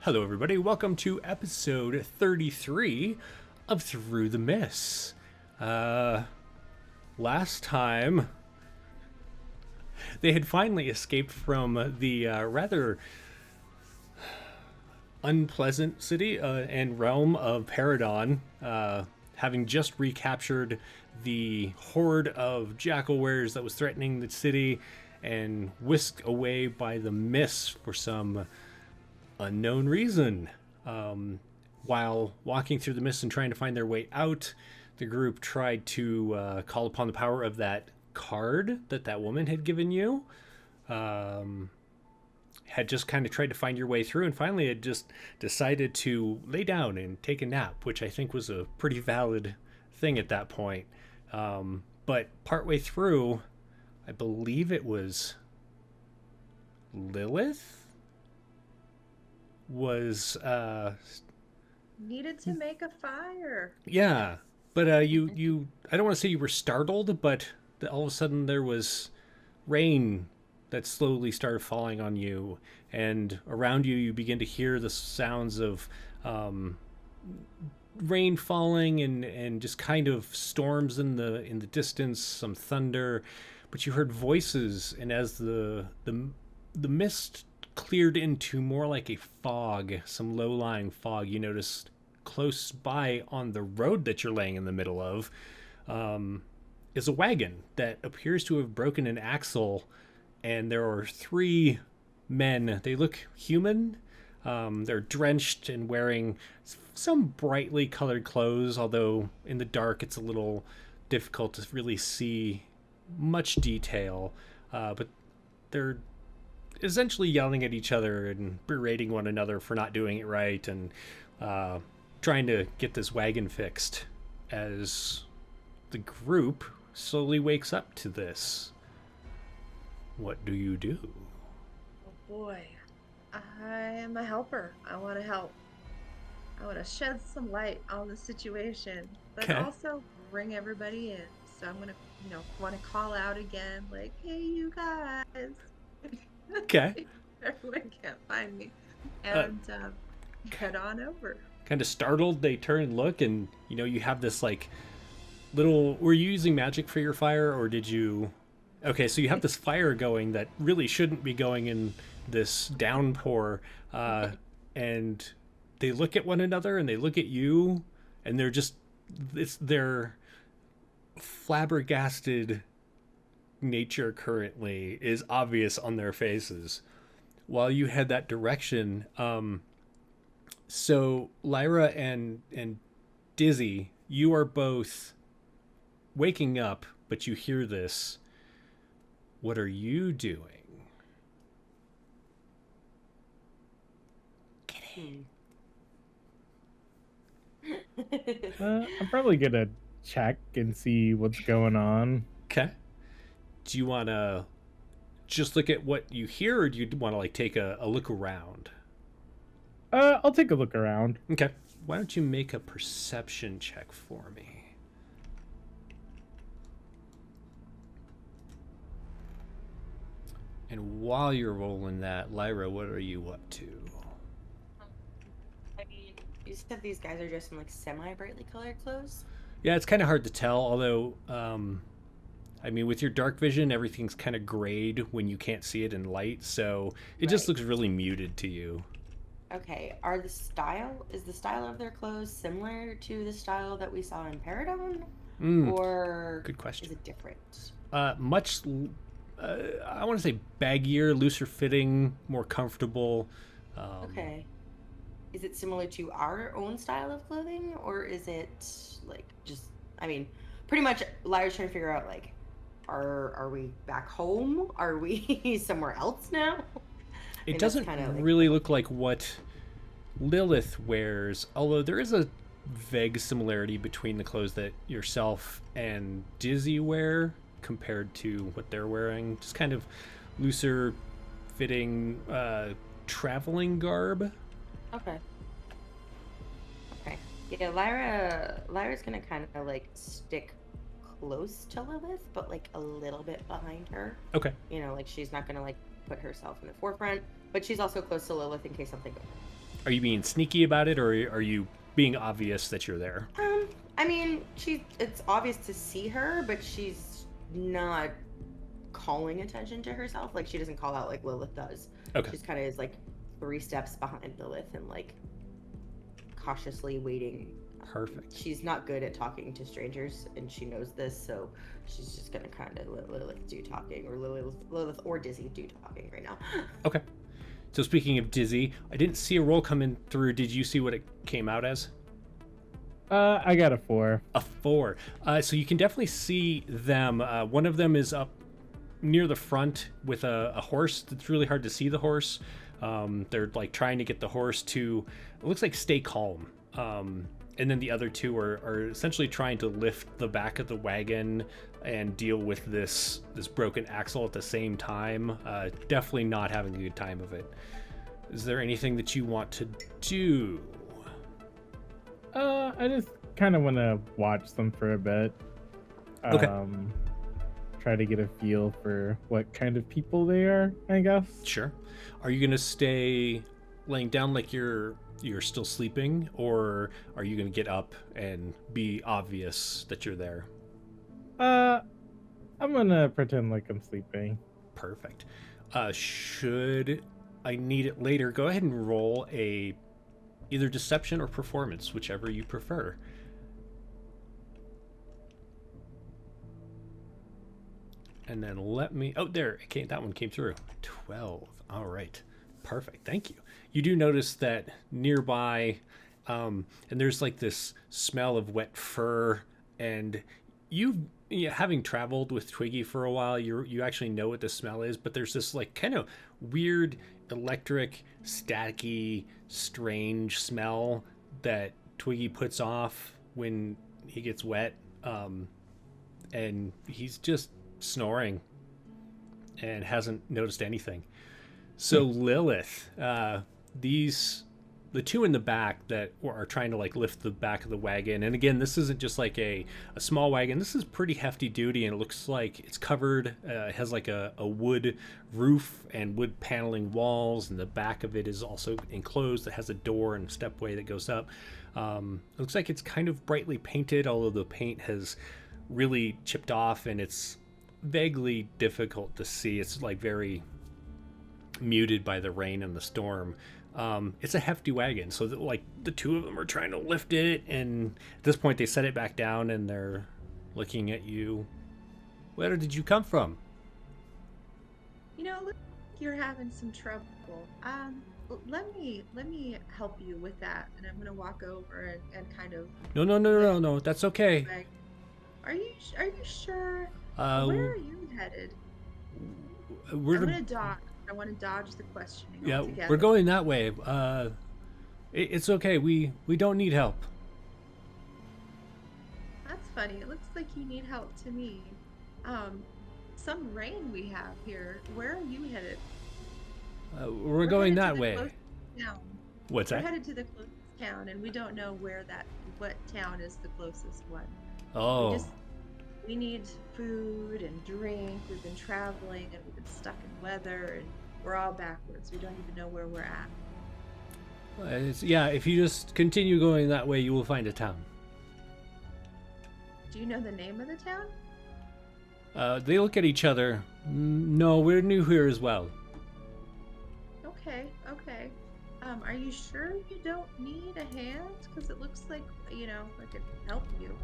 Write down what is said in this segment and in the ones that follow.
Hello, everybody. Welcome to episode 33 of Through the Mists. Last time, they had finally escaped from the rather unpleasant city and realm of Paridon, having just recaptured the horde of jackal-wares that was threatening the city and whisked away by the mists for some unknown reason. While walking through the mist and trying to find their way out, the group tried to call upon the power of that card that woman had given you. Had just kind of tried to find your way through, and finally had just decided to lay down and take a nap, which I think was a pretty valid thing at that point. But partway through, I believe it was Lilith was needed to make a fire. yeah, but you I don't want to say you were startled, but all of a sudden there was rain that slowly started falling on you, and around you begin to hear the sounds of rain falling and just kind of storms in the distance, some thunder, but you heard voices, and as the mist cleared into more like a fog, some low-lying fog, you noticed close by on the road that you're laying in the middle of is a wagon that appears to have broken an axle, and there are three men. They look human. They're drenched and wearing some brightly colored clothes, although in the dark it's a little difficult to really see much detail. But they're essentially yelling at each other and berating one another for not doing it right, and trying to get this wagon fixed as the group slowly wakes up to this. What do you do? Oh boy, I am a helper. I want to help. I want to shed some light on the situation, but Okay. also bring everybody in. So I'm gonna, want to call out again, like, "Hey, you guys!" Okay. Everyone can't find me, Uh, and head on over. Kind of startled, they turn and look, and you have this like little. Were you using magic for your fire, or did you? Okay, so you have this fire going that really shouldn't be going in this downpour, and they look at one another and they look at you, and their flabbergasted nature currently is obvious on their faces. While you head that direction, so Lyra and Dizzy, you are both waking up, but you hear this. What are you doing? I'm probably gonna check and see what's going on. Okay. Do you want to just look at what you hear, or do you want to like take a look around? I'll take a look around. Okay. Why don't you make a perception check for me? And while you're rolling that, Lyra, what are you up to? I mean, you said these guys are dressed in like semi-brightly colored clothes. Yeah, it's kind of hard to tell, although, I mean, with your dark vision, everything's kind of grayed when you can't see it in light, so it just looks really muted to you. Okay, is the style of their clothes similar to the style that we saw in Paridon? Or Good question. is it different? Much, I want to say baggier, looser fitting, more comfortable. Okay. Is it similar to our own style of clothing, or is it like just, I mean, pretty much Lyra's trying to figure out like, are we back home? Are we somewhere else now? It doesn't really look like what Lilith wears, although there is a vague similarity between the clothes that yourself and Dizzy wear compared to what they're wearing. Just kind of looser fitting traveling garb. Okay. Yeah, Lyra's gonna kind of like stick close to Lilith, but like a little bit behind her. Okay. Like she's not gonna like put herself in the forefront, but she's also close to Lilith in case something goes. Are you being sneaky about it, or are you being obvious that you're there? I mean, it's obvious to see her, but she's not calling attention to herself. Like, she doesn't call out like Lilith does. Okay. She's kind of is like 3 steps behind Lilith and like cautiously waiting. Perfect. She's not good at talking to strangers, and she knows this, so she's just gonna kind of let Lilith do talking, or Lilith or Dizzy do talking right now. Okay. So speaking of Dizzy, I didn't see a roll coming through. Did you see what it came out as? I got a 4. A 4. So you can definitely see them. One of them is up near the front with a horse. It's really hard to see the horse. They're like trying to get the horse to, it looks like, stay calm. And then the other 2 are essentially trying to lift the back of the wagon and deal with this broken axle at the same time. Definitely not having a good time of it. Is there anything that you want to do? I just kind of want to watch them for a bit. Okay. Try to get a feel for what kind of people they are, I guess. Sure. Are you gonna stay laying down like you're still sleeping, or are you gonna get up and be obvious that you're there? I'm gonna pretend like I'm sleeping. Perfect. Should I need it later, go ahead and roll either deception or performance, whichever you prefer. And then let me, oh, there it came, that one came through. 12. All right. Perfect. Thank you. You do notice that nearby, and there's like this smell of wet fur, and having traveled with Twiggy for a while, you actually know what the smell is, but there's this like kind of weird electric, staticky, strange smell that Twiggy puts off when he gets wet, and he's just snoring and hasn't noticed anything. So Lilith, the 2 in the back that are trying to like lift the back of the wagon, and again, this isn't just like a small wagon. This is pretty hefty duty, and it looks like it's covered. It has like a wood roof and wood paneling walls, and the back of it is also enclosed. It has a door and stepway that goes up. It looks like it's kind of brightly painted, although the paint has really chipped off, and it's vaguely difficult to see. It's like very muted by the rain and the storm. It's a hefty wagon, so that, like, the 2 of them are trying to lift it, and at this point they set it back down and they're looking at you. Where did you come from? You know, look, you're having some trouble. Let me help you with that, and I'm gonna walk over and kind of. No. That's okay. Are you sure? Uh, Where are you headed? I'm gonna dodge. I want to dodge the questioning. Yeah, altogether. we're going that way. It's okay. We don't need help. That's funny. It looks like you need help to me. Some rain we have here. Where are you headed? We're going headed that to the way. closest town. What's We're that? headed to the closest town, and we don't know what town is the closest one. Oh. We need food and drink. We've been traveling and we've been stuck in weather, and we're all backwards. We don't even know where we're at. Yeah, if you just continue going that way, you will find a town. Do you know the name of the town? They look at each other. No, we're new here as well. Okay. Are you sure you don't need a hand? Because it looks like, I could help you.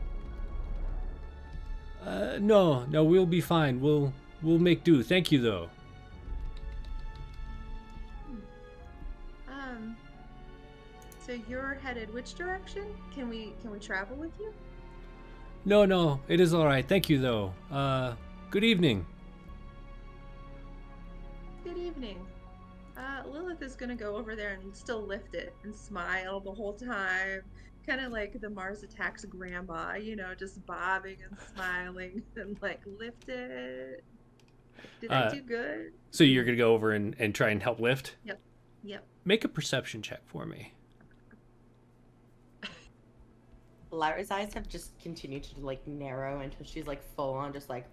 No, we'll be fine. We'll make do. Thank you, though. So you're headed which direction? Can we travel with you? No, it is all right. Thank you, though. Good evening. Good evening. Lilith is gonna go over there and still lift it and smile the whole time. Kind of like the Mars Attacks grandma, just bobbing and smiling and like, lift it. Did I do good? So you're going to go over and try and help lift? Yep. Make a perception check for me. Lyra's eyes have just continued to like narrow until she's like full on just like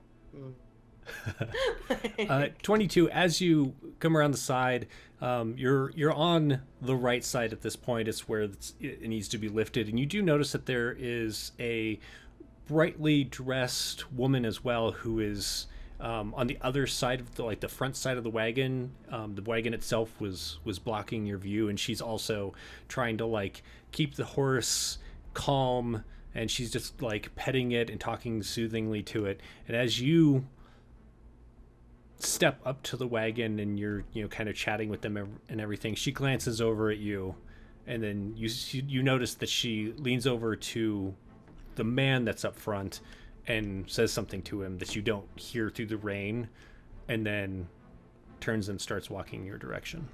22. As you come around the side, you're on the right side at this point. It's where it needs to be lifted, and you do notice that there is a brightly dressed woman as well who is on the other side of the front side of the wagon. The wagon itself was blocking your view, and she's also trying to like keep the horse calm, and she's just like petting it and talking soothingly to it. And as you step up to the wagon and you're kind of chatting with them and everything, she glances over at you, and then you notice that she leans over to the man that's up front and says something to him that you don't hear through the rain, and then turns and starts walking your direction.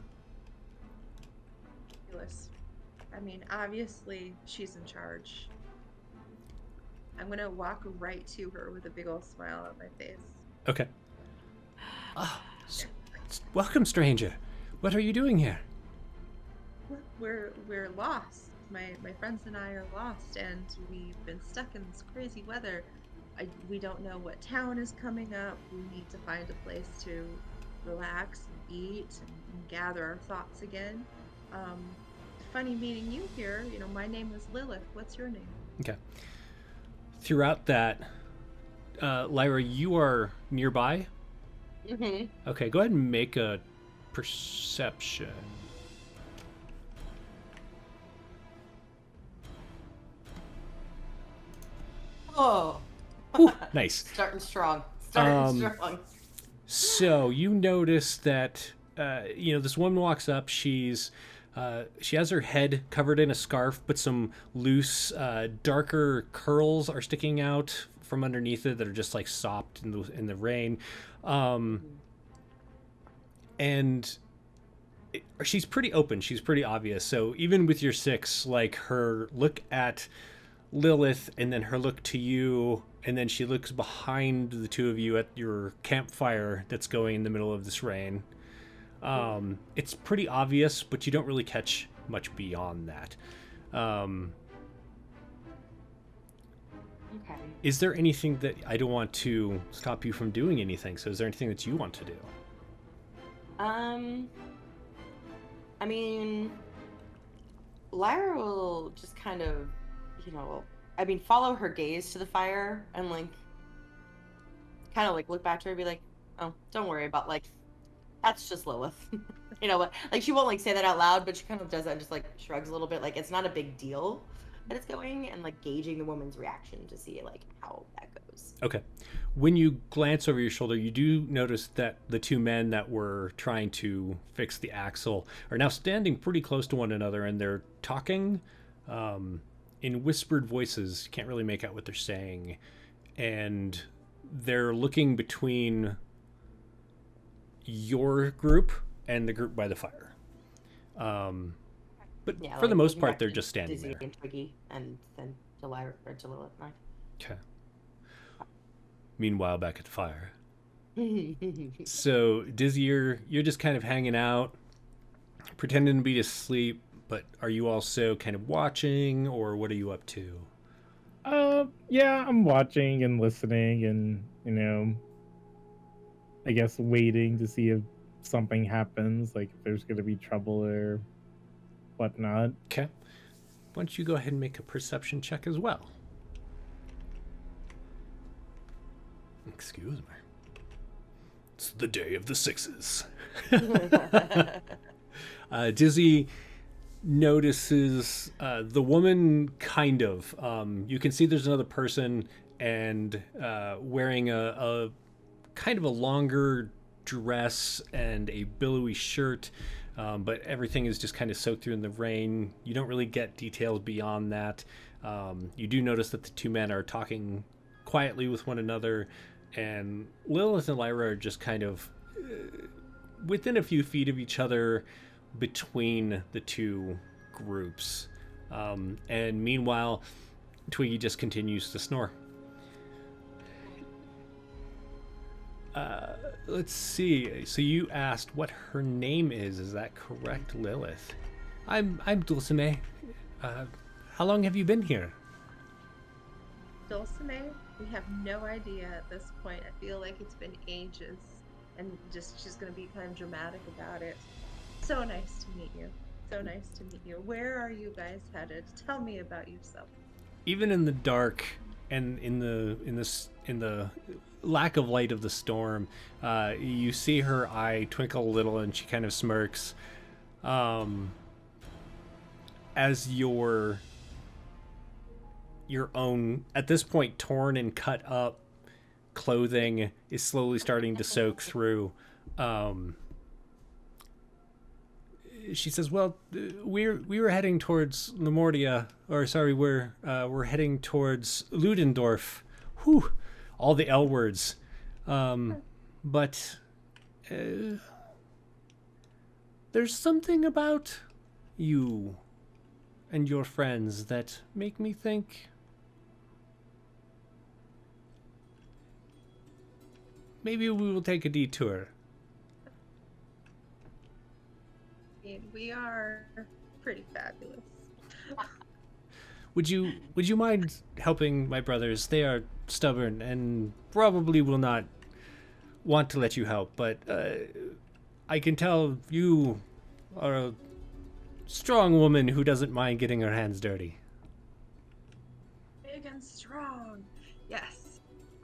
I mean, obviously she's in charge. I'm gonna walk right to her with a big old smile on my face. Okay. Welcome, stranger. What are you doing here? We're lost. My friends and I are lost, and we've been stuck in this crazy weather. We don't know what town is coming up. We need to find a place to relax and eat and gather our thoughts again. Funny meeting you here. You know, my name is Lilith. What's your name? Okay. Throughout that, Lyra, you are nearby? Mm-hmm. Okay, go ahead and make a perception. Oh. Ooh, nice. Starting strong. So you notice that this woman walks up. She has her head covered in a scarf, but some loose, darker curls are sticking out from underneath it that are just like sopped in the rain, and she's pretty open. She's pretty obvious. So even with your 6, like her look at Lilith and then her look to you, and then she looks behind the two of you at your campfire that's going in the middle of this rain. It's pretty obvious, but you don't really catch much beyond that. Okay. Is there anything that I don't want to stop you from doing anything? So is there anything that you want to do? I mean, Lyra will just kind of, follow her gaze to the fire and kind of look back to her and be like, oh, don't worry about that's just Lilith. She won't say that out loud, but she kind of does that and just shrugs a little bit. It's not a big deal that it's going, and gauging the woman's reaction to see how that goes. Okay. When you glance over your shoulder, you do notice that the two men that were trying to fix the axle are now standing pretty close to one another, and they're talking in whispered voices. You can't really make out what they're saying, and they're looking between your group and the group by the fire. But yeah, for the most part, they're just standing Dizzy there. And Twiggy, and then to Lilith and I. Okay. Meanwhile, back at the fire. So, Dizzy, you're just kind of hanging out, pretending to be asleep, but are you also kind of watching, or what are you up to? Yeah, I'm watching and listening and, I guess waiting to see if something happens, if there's going to be trouble or whatnot. Okay. Why don't you go ahead and make a perception check as well? Excuse me. It's the day of the 6s. Dizzy notices the woman kind of. You can see there's another person and wearing a kind of a longer dress and a billowy shirt, but everything is just kind of soaked through in the rain. You don't really get details beyond that. You do notice that the two men are talking quietly with one another, and Lilith and Lyra are just kind of within a few feet of each other between the two groups. And meanwhile, Twiggy just continues to snore. Let's see. So you asked what her name is that correct, Lilith? I'm Dulcime. How long have you been here? Dulcime? We have no idea at this point. I feel like it's been ages, and just she's gonna be kind of dramatic about it. So nice to meet you. So nice to meet you. Where are you guys headed? Tell me about yourself. Even in the dark and in the lack of light of the storm, you see her eye twinkle a little, and she kind of smirks. As your own, at this point, torn and cut up clothing is slowly starting to soak through. She says, "Well, we were heading towards Lemortia, or sorry, we're heading towards Ludendorff. Whew, all the L words. But there's something about you and your friends that make me think maybe we will take a detour." We are pretty fabulous. Would you mind helping my brothers? They are stubborn and probably will not want to let you help, but I can tell you are a strong woman who doesn't mind getting her hands dirty. Big and strong. Yes.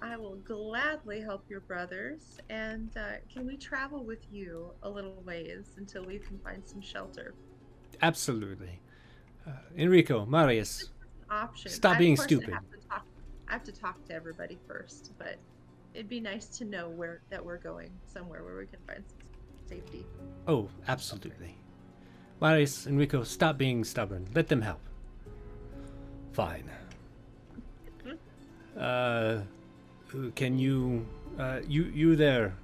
I will gladly help your brothers. And can we travel with you a little ways until we can find some shelter? Absolutely. Enrico, Marius, Option. stop being stupid. I have to talk to everybody first, but it'd be nice to know that we're going somewhere where we can find some safety. Oh, absolutely. Marius, Enrico, stop being stubborn. Let them help. Fine. Can you, you there,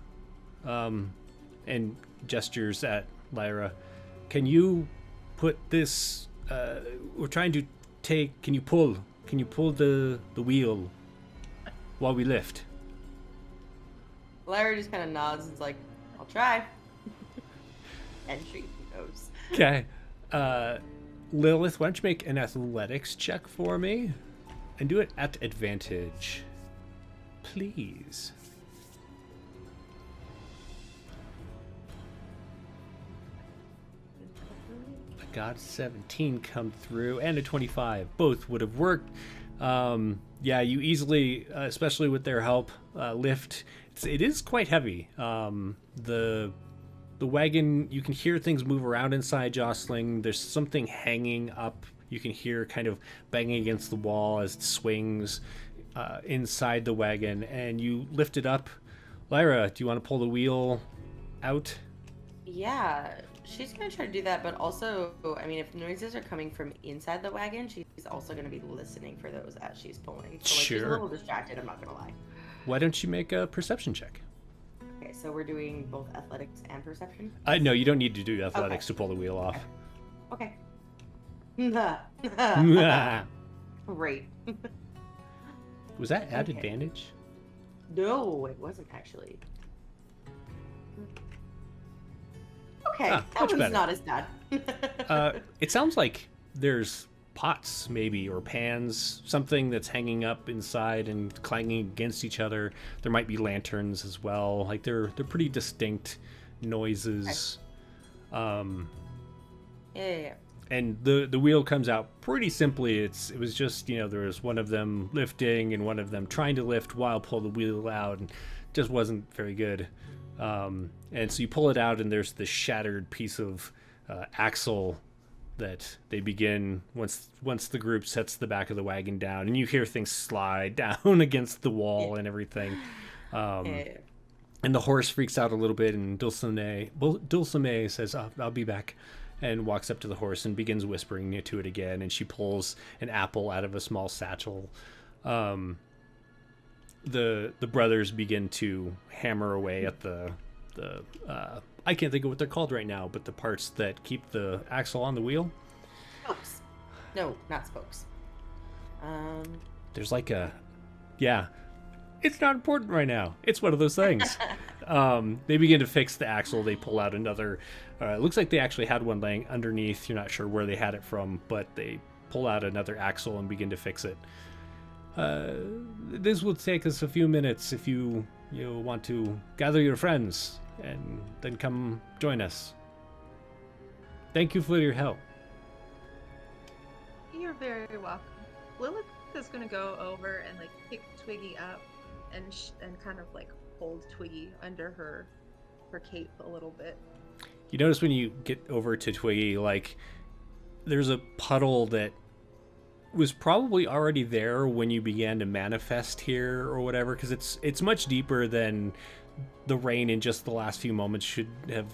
and gestures at Lyra, can you put this, we're trying to can you pull the wheel while we lift? Lyra just kind of nods and is like, I'll try. And she goes. Okay. Lilith, why don't you make an athletics check for me? And do it at advantage. Please. I got 17 come through and a 25. Both would have worked. Yeah, you easily, especially with their help, lift. It is quite heavy. The wagon, you can hear things move around inside, jostling. There's something hanging up. You can hear kind of banging against the wall as it swings inside the wagon, and you lift it up. Lyra, do you want to pull the wheel out? Yeah, she's gonna try to do that, but also, I mean, if noises are coming from inside the wagon, she's also gonna be listening for those as she's pulling. So, like, she's a little distracted, I'm not gonna lie. Why don't you make a perception check? Okay, so we're doing both athletics and perception? No, you don't need to do athletics to pull the wheel off. Okay. Was Great. that at Okay. advantage? No, it wasn't actually. Okay, Ah, that much one's better. not as bad. It sounds like there's pots maybe or pans, something that's hanging up inside and clanging against each other. There might be lanterns as well. Like they're pretty distinct noises. Yeah. And the wheel comes out pretty simply. It was just, there was one of them lifting and one of them trying to lift while pull the wheel out, and just wasn't very good. And so you pull it out, and there's this shattered piece of axle that they begin once the group sets the back of the wagon down, and you hear things slide down against the wall and everything. And the horse freaks out a little bit, and Dulcime says, I'll be back, and walks up to the horse and begins whispering to it again, and she pulls an apple out of a small satchel. The brothers begin to hammer away at the I can't think of what they're called right now, but the parts that keep the axle on the wheel. Spokes. No, not spokes. There's like it's not important right now. It's one of those things. They begin to fix the axle. They pull out another. It looks like they actually had one laying underneath. You're not sure where they had it from, but they pull out another axle and begin to fix it. Uh, this will take us a few minutes if you want to gather your friends and then come join us. Thank you for your help. You're very welcome. Lilith is gonna go over and like pick Twiggy up and kind of like hold Twiggy under her cape a little bit. You notice when you get over to Twiggy, like, there's a puddle that was probably already there when you began to manifest here or whatever, because it's much deeper than the rain in just the last few moments should have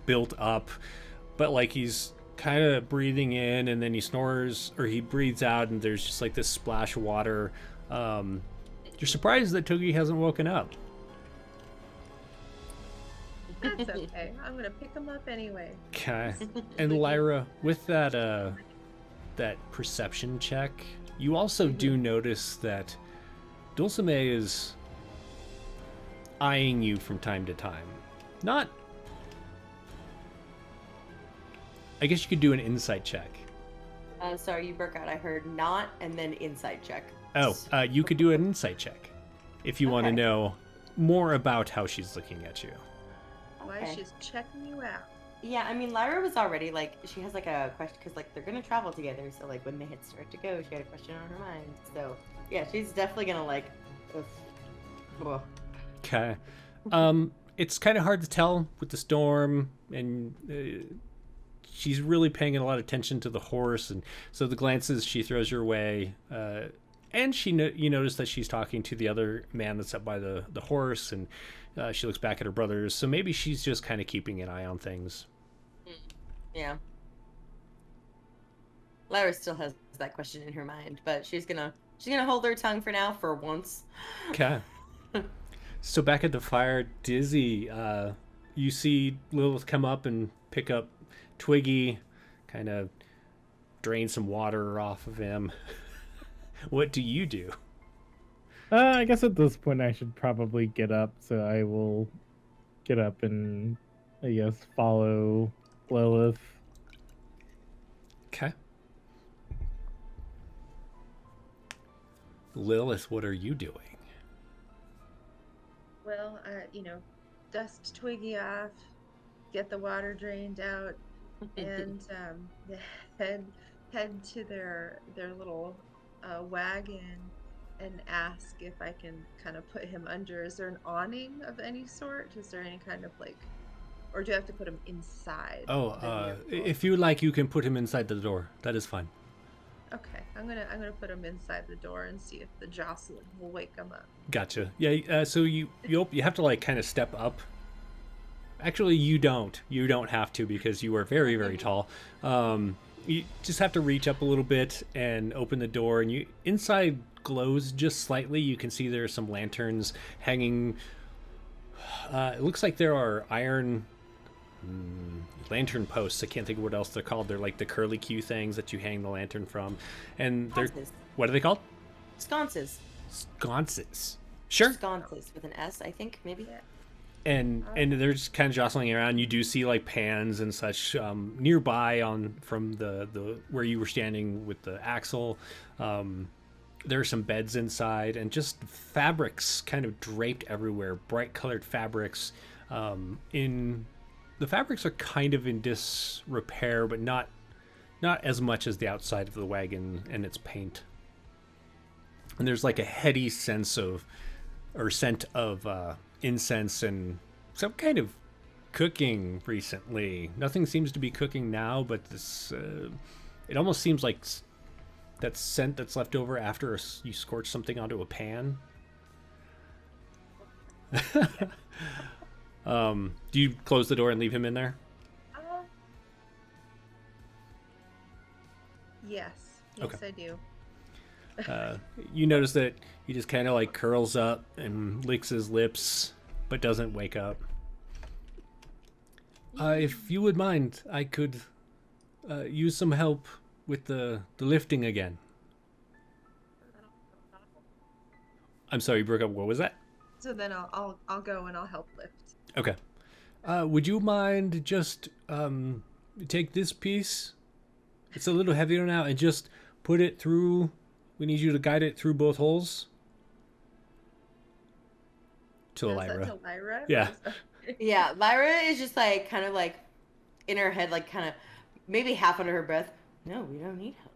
built up. But like, he's kind of breathing in and then he snores, or he breathes out, and there's just like this splash of water. You're surprised that Twiggy hasn't woken up. That's okay. I'm gonna pick him up anyway. Okay. And Lyra, with that perception check, you also do notice that Dulcime is eyeing you from time to time. Not... I guess you could do an insight check. Sorry, you broke out. I heard not and then insight check. Oh, you could do an insight check if you want to Okay. know more about how she's looking at you. Why Okay. she's checking you out. Yeah, I mean, Lyra was already, like, she has, like, a question, because, like, they're going to travel together, so, like, when they hit start to go, she had a question on her mind. So, yeah, she's definitely going to, like, ugh. Okay. It's kind of hard to tell with the storm, and she's really paying a lot of attention to the horse, and so the glances she throws your way, and you notice that she's talking to the other man that's up by the horse, and she looks back at her brothers, so maybe she's just kind of keeping an eye on things. Yeah. Lyra still has that question in her mind, but she's gonna hold her tongue for now, for once. Okay. So back at the fire, Dizzy, you see Lilith come up and pick up Twiggy, kind of drain some water off of him. What do you do? I guess at this point I should probably get up, so I will get up and, I guess, follow Lilith. Okay. Lilith, what are you doing? Well, dust Twiggy off, get the water drained out, and head to their little wagon and ask if I can kind of put him under. Is there an awning of any sort? Is there any kind of like, or do I have to put him inside? the vehicle? If you like, you can put him inside the door. That is fine. Okay, I'm gonna put him inside the door and see if the jostling will wake him up. Gotcha. Yeah. So you have to like kind of step up. Actually, you don't. You don't have to, because you are very, very tall. You just have to reach up a little bit and open the door, and you inside glows just slightly. You can see there are some lanterns hanging. It looks like there are iron lantern posts. I can't think of what else they're called. They're like the curly Q things that you hang the lantern from. And they're... Sconces. What are they called? Sconces. Sconces. Sure. Sconces with an S, I think, maybe. Yeah. And they're just kind of jostling around. You do see like pans and such nearby from the where you were standing with the axle. There are some beds inside, and just fabrics kind of draped everywhere, bright colored fabrics. The fabrics are kind of in disrepair, but not as much as the outside of the wagon and its paint. And there's like a heady scent of incense and some kind of cooking recently. Nothing seems to be cooking now, but this it almost seems like that scent that's left over after you scorch something onto a pan. Do you close the door and leave him in there? Yes, Okay. I do. You notice that he just kind of like curls up and licks his lips, but doesn't wake up. If you would mind, I could use some help with the lifting again. I'm sorry, you broke up. What was that? So then I'll go and I'll help lift. Okay. Would you mind just take this piece? It's a little heavier now, and just put it through We need you to guide it through both holes. To Is that Lyra. to Lyra? Yeah. Yeah, Lyra is just like kind of like in her head, like kind of maybe half under her breath. No, we don't need help.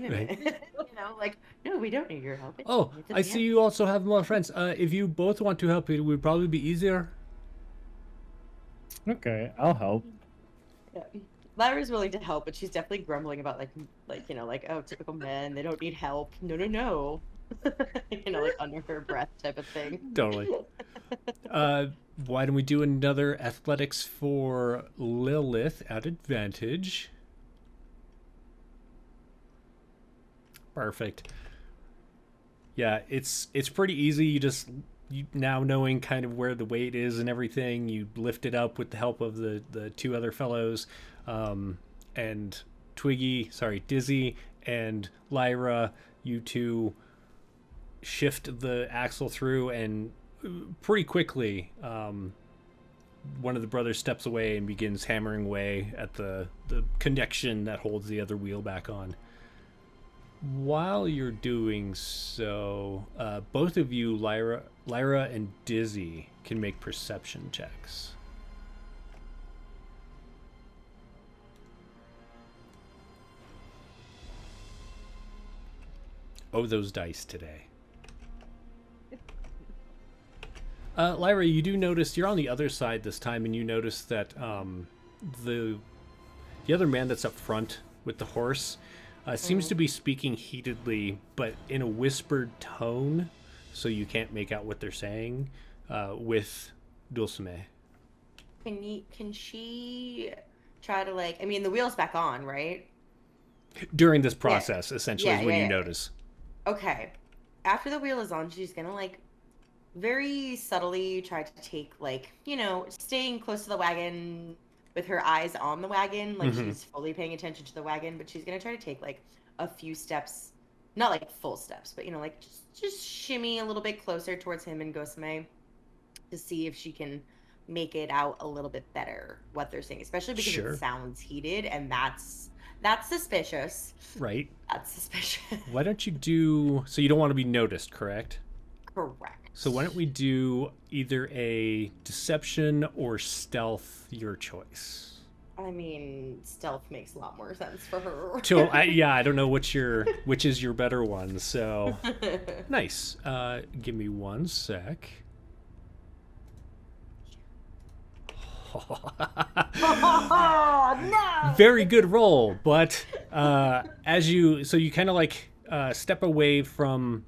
Right. You know, like no, we don't need your help. It's Oh, fine, it's I okay." see you also have more friends. If you both want to help, it would probably be easier. Okay, I'll help. Yeah. Lyra's willing to help, but she's definitely grumbling about like you know, like oh, typical men, they don't need help. No, no, no. You know, like under her breath type of thing. Totally. Why don't we do another athletics for Lilith at advantage? Perfect. Yeah, it's pretty easy. You now knowing kind of where the weight is and everything, you lift it up with the help of the two other fellows, and Dizzy and Lyra. You two shift the axle through, and pretty quickly, one of the brothers steps away and begins hammering away at the connection that holds the other wheel back on. While you're doing so, both of you, Lyra and Dizzy, can make perception checks. Oh, those dice today. Lyra, you do notice you're on the other side this time, and you notice that the other man that's up front with the horse seems to be speaking heatedly, but in a whispered tone, so you can't make out what they're saying, with Dulcime. Can she try to like? I mean, the wheel's back on, right? During this process, essentially, is when you yeah. notice. Okay. After the wheel is on, she's gonna like very subtly try to take like, you know, staying close to the wagon with her eyes on the wagon, like she's fully paying attention to the wagon, but she's gonna try to take like a few steps, not like full steps, but you know, like just shimmy a little bit closer towards him and Gosame to see if she can make it out a little bit better what they're saying, especially because Sure. it sounds heated, and that's suspicious. Right. That's suspicious. Why don't you do... So you don't want to be noticed, correct? Correct. So why don't we do either a deception or stealth, your choice. I mean, stealth makes a lot more sense for her. I don't know which is your better one, so... Nice. Give me one sec. Oh, no! Very good roll, but you kind of like step away from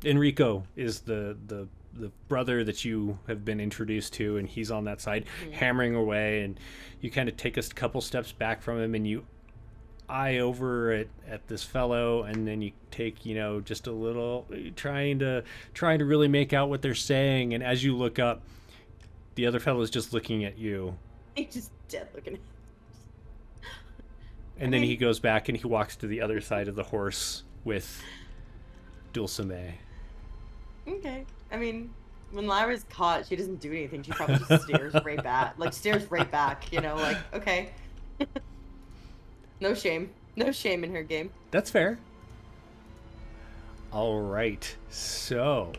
Enrico is the brother that you have been introduced to, and he's on that side hammering away, and you kind of take a couple steps back from him, and you eye over at this fellow, and then you take just a little trying to really make out what they're saying, and as you look up, the other fellow is just looking at you. He's just dead looking. And then he goes back and he walks to the other side of the horse with Dulcime. Okay. I mean, when Lyra's caught, she doesn't do anything. She probably just stares right back, like, okay. No shame in her game. That's fair. All right. So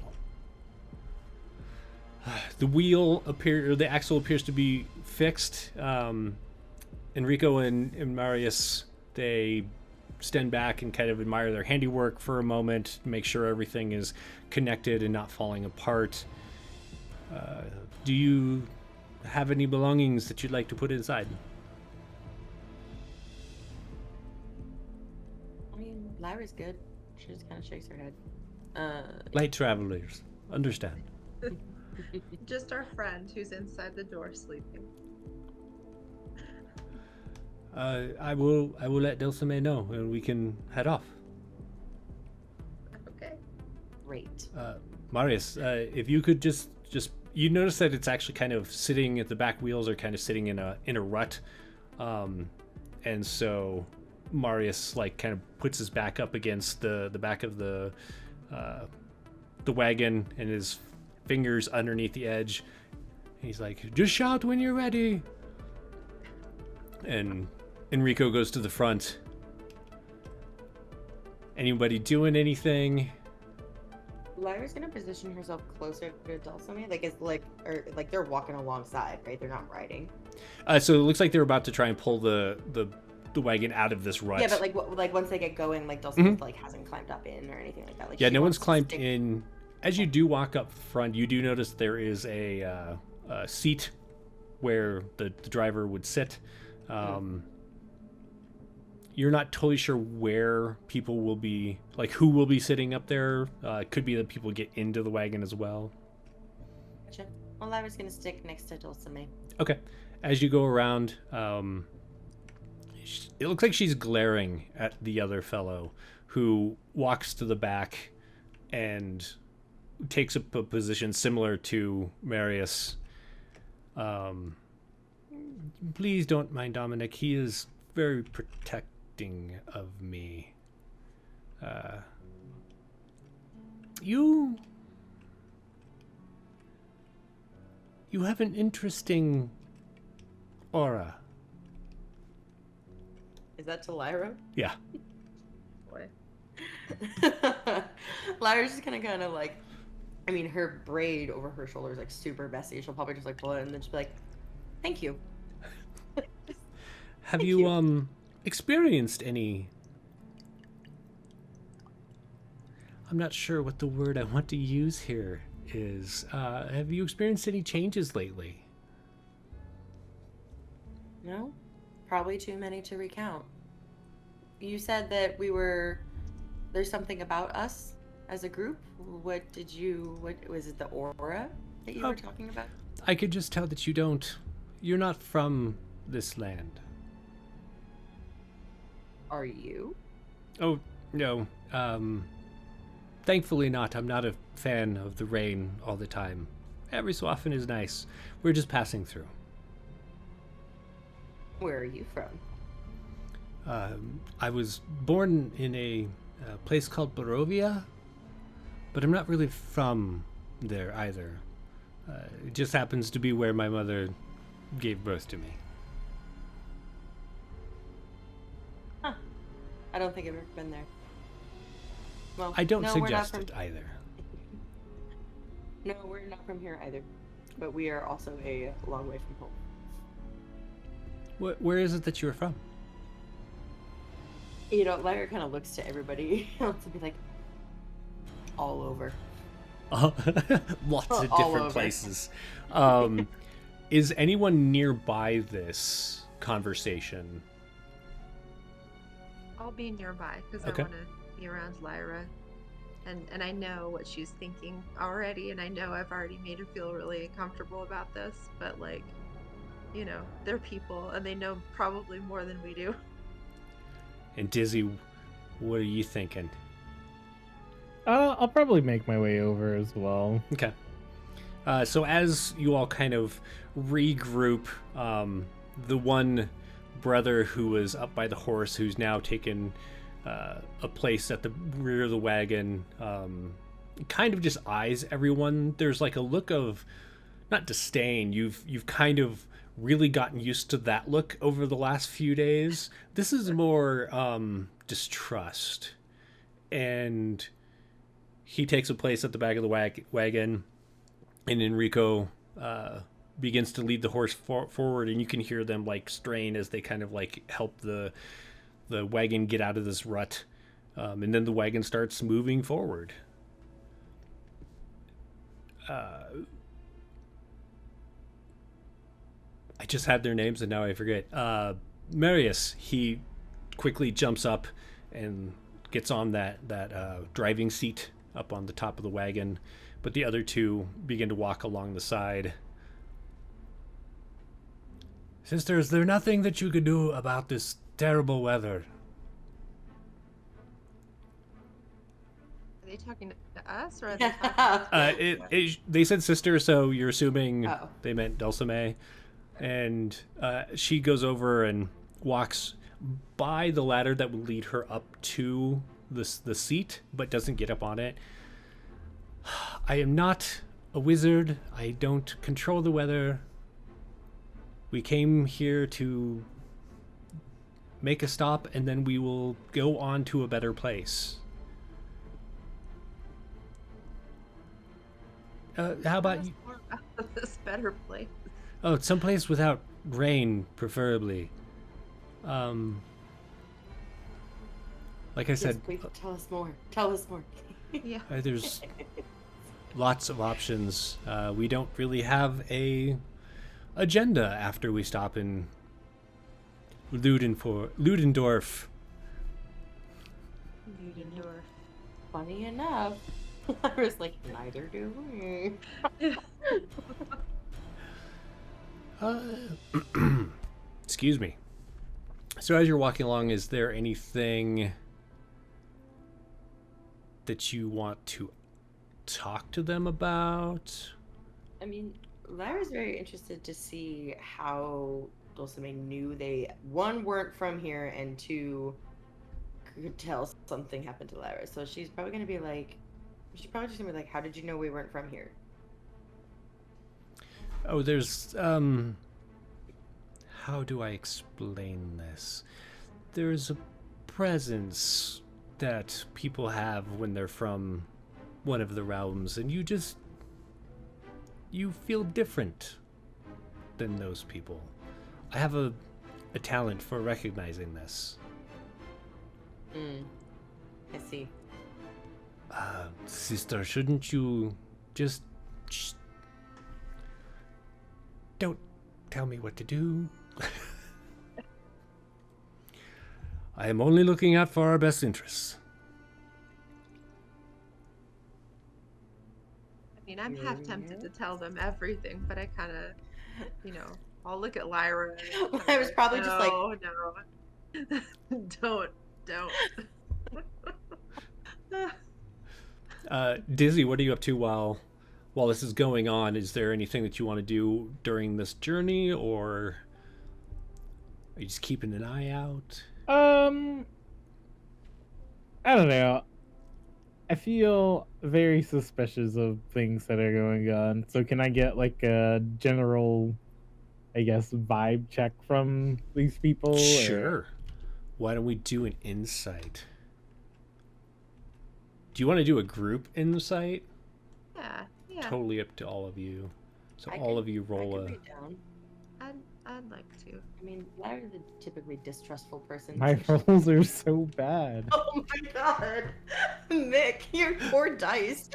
the axle appears to be fixed. Enrico and Marius, they stand back and kind of admire their handiwork for a moment, make sure everything is connected and not falling apart. Do you have any belongings that you'd like to put inside? I mean, Lyra's good. She just kind of shakes her head. Light travelers, understand. Just our friend who's inside the door sleeping. I will let Dulcime know, and we can head off. Okay. Great. Marius, if you could just you notice that it's actually kind of sitting at the back wheels are kind of sitting in a rut, and so Marius like kind of puts his back up against the back of the wagon and his fingers underneath the edge. He's like, just shout when you're ready. And Enrico goes to the front Anybody doing anything? Lyra's gonna position herself closer to Dulcime, like it's like, or like they're walking alongside, right? They're not riding. So it looks like they're about to try and pull the wagon out of this rut. Yeah, but like once they get going, like Dulcime like hasn't climbed up in or anything like that. Like yeah, she no one's wants to climbed stick- in. As you do walk up front, you do notice there is a seat where the driver would sit. You're not totally sure where people will be, like who will be sitting up there. It could be that people get into the wagon as well. Gotcha. Well, Lyra's gonna stick next to Dulcime. Okay. As you go around, it looks like she's glaring at the other fellow who walks to the back and takes up a position similar to Marius. Please don't mind Dominic. He is very protecting of me. You have an interesting aura. Is that to Lyra? Yeah. Boy. Lyra's just kind of like, I mean, her braid over her shoulder is like super messy. She'll probably just like pull it and then she'll be like, "Thank you." Have you experienced any? I'm not sure what the word I want to use here is. Have you experienced any changes lately? No, probably too many to recount. You said that there's something about us as a group. What was it, the aura that you were talking about? I could just tell that you're not from this land. Are you? Oh, no. Thankfully not. I'm not a fan of the rain all the time. Every so often is nice. We're just passing through. Where are you from? I was born in a place called Barovia, but I'm not really from there either. It just happens to be where my mother gave birth to me. Huh. I don't think I've ever been there. Well, I don't no, suggest we're not it either. No, we're not from here either. But we are also a long way from home. Where is it that you're from? You know, Lyra kind of looks to everybody else and be like, all over. Lots of All different over. places. Is anyone nearby this conversation? I'll be nearby because Okay. I want to be around Lyra. And I know what she's thinking already, and I know I've already made her feel really uncomfortable about this, but like, you know, they're people and they know probably more than we do. And Dizzy, what are you thinking? I'll probably make my way over as well. Okay. So as you all kind of regroup, the one brother who was up by the horse, who's now taken a place at the rear of the wagon, kind of just eyes everyone. There's like a look of, not disdain. You've kind of really gotten used to that look over the last few days. This is more distrust, and he takes a place at the back of the wagon, and Enrico begins to lead the horse forward, and you can hear them like strain as they kind of like help the wagon get out of this rut, and then the wagon starts moving forward. I just had their names and now I forget. Marius, he quickly jumps up and gets on that driving seat up on the top of the wagon, but the other two begin to walk along the side. Sister, is there nothing that you could do about this terrible weather? Are they talking to us or are they talking They said sister, so you're assuming Oh. they meant Dulcime. And she goes over and walks by the ladder that would lead her up to the seat, but doesn't get up on it. I am not a wizard. I don't control the weather. We came here to make a stop, and then we will go on to a better place. how about Tell us you? more about this better place. Oh, someplace without rain, preferably. Um, like I Yes, said, please tell us more. Tell us more. Yeah. there's lots of options. We don't really have a agenda after we stop in Ludendorff. Ludendorff. Funny enough, I was like, neither do we. Yeah. Uh, excuse me. So as you're walking along, is there anything that you want to talk to them about? I mean, Lyra's very interested to see how Dulcime knew they, one, weren't from here, and two, could tell something happened to Lyra. So she's probably going to be like, she's probably just going to be like, how did you know we weren't from here? Oh, there's how do I explain this? There's a presence that people have when they're from one of the realms, and you feel different than those people. I have a talent for recognizing this. I see. Sister, shouldn't you just don't tell me what to do? I am only looking out for our best interests. I mean, I'm half tempted to tell them everything, but I kind of, I'll look at Lyra. And I was probably just like, no, don't. Dizzy, what are you up to while this is going on? Is there anything that you want to do during this journey, or are you just keeping an eye out? I don't know. I feel very suspicious of things that are going on. So can I get like a general, I guess, vibe check from these people? Sure. Why don't we do an insight? Do you want to do a group insight? Yeah. Totally up to all of you. So all of you roll a. read down. I'd like to. I mean, Lyra's a typically distrustful person. My rolls are so bad. Oh my god. Mick, your poor dice.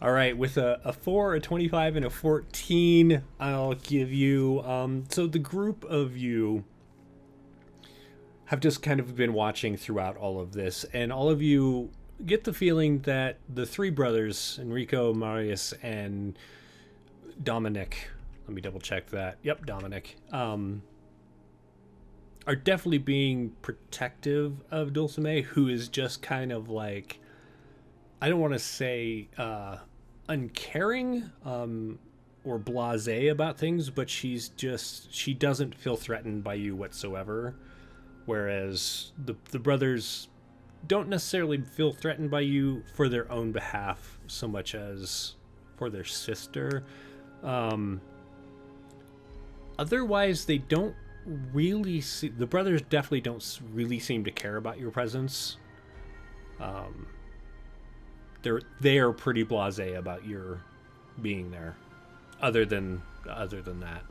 All right, with a 4, a 25, and a 14, I'll give you. So the group of you have just kind of been watching throughout all of this, and all of you get the feeling that the three brothers, Enrico, Marius, and Dominic, let me double check that. Yep, Dominic, are definitely being protective of Dulcime, who is just kind of like, I don't want to say uncaring or blasé about things, but she doesn't feel threatened by you whatsoever. Whereas the brothers don't necessarily feel threatened by you for their own behalf so much as for their sister. Otherwise, they don't really see. The brothers definitely don't really seem to care about your presence. They are pretty blasé about your being there. Other than that,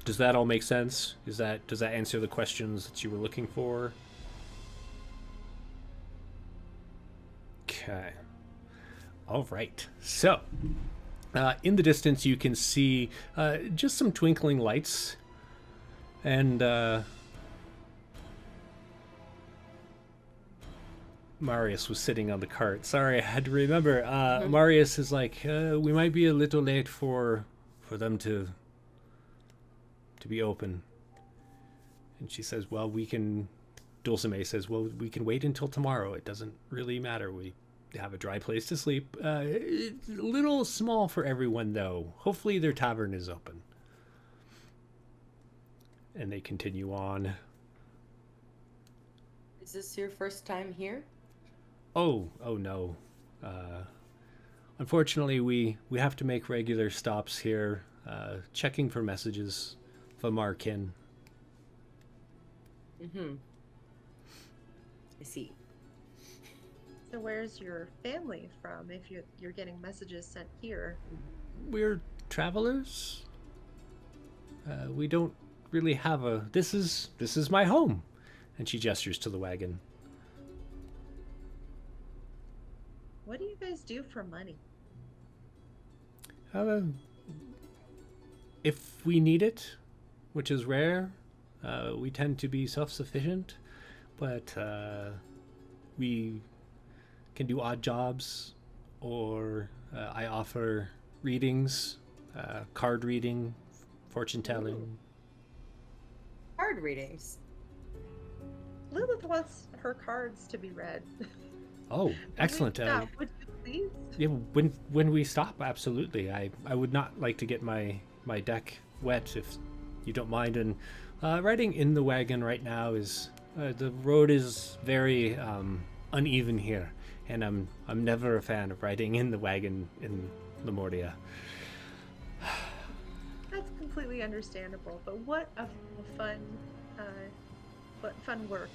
does that all make sense? Does that answer the questions that you were looking for? Okay. All right. So, in the distance, you can see just some twinkling lights, and Marius was sitting on the cart. Sorry, I had to remember. Marius is like, we might be a little late for them to be open. And she says, well, we can... Dulcime says, well, we can wait until tomorrow. It doesn't really matter. We have a dry place to sleep. It's a little small for everyone, though. Hopefully their tavern is open. And they continue on. Is this your first time here? Oh no. Unfortunately, we have to make regular stops here, checking for messages from our kin. I see. So where's your family from if you're getting messages sent here? We're travelers. We don't really have a. This is my home, and she gestures to the wagon. What do you guys do for money? Uh, if we need it, which is rare, we tend to be self-sufficient, but we can do odd jobs, or I offer readings, card reading, fortune telling. Card readings. Lilith wants her cards to be read. Oh, excellent. Stop, would you please? Yeah, when we stop, absolutely. I would not like to get my deck wet, if you don't mind. And riding in the wagon right now is the road is very uneven here, and I'm never a fan of riding in the wagon in Lemordia. That's completely understandable, but what a fun, uh, what fun work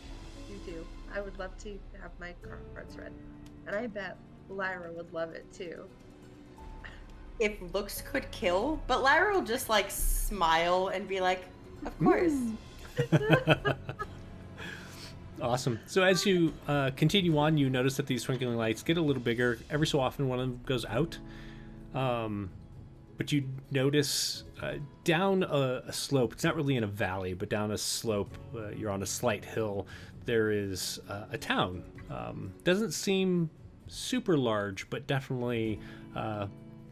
you do. I would love to have my cards read, and I bet Lyra would love it too. If looks could kill, but Lyra will just like smile and be like, "Of course." Awesome. So as you continue on, you notice that these twinkling lights get a little bigger. Every so often, one of them goes out. But you notice down a slope. It's not really in a valley, but down a slope. You're on a slight hill. There is a town. Doesn't seem super large, but definitely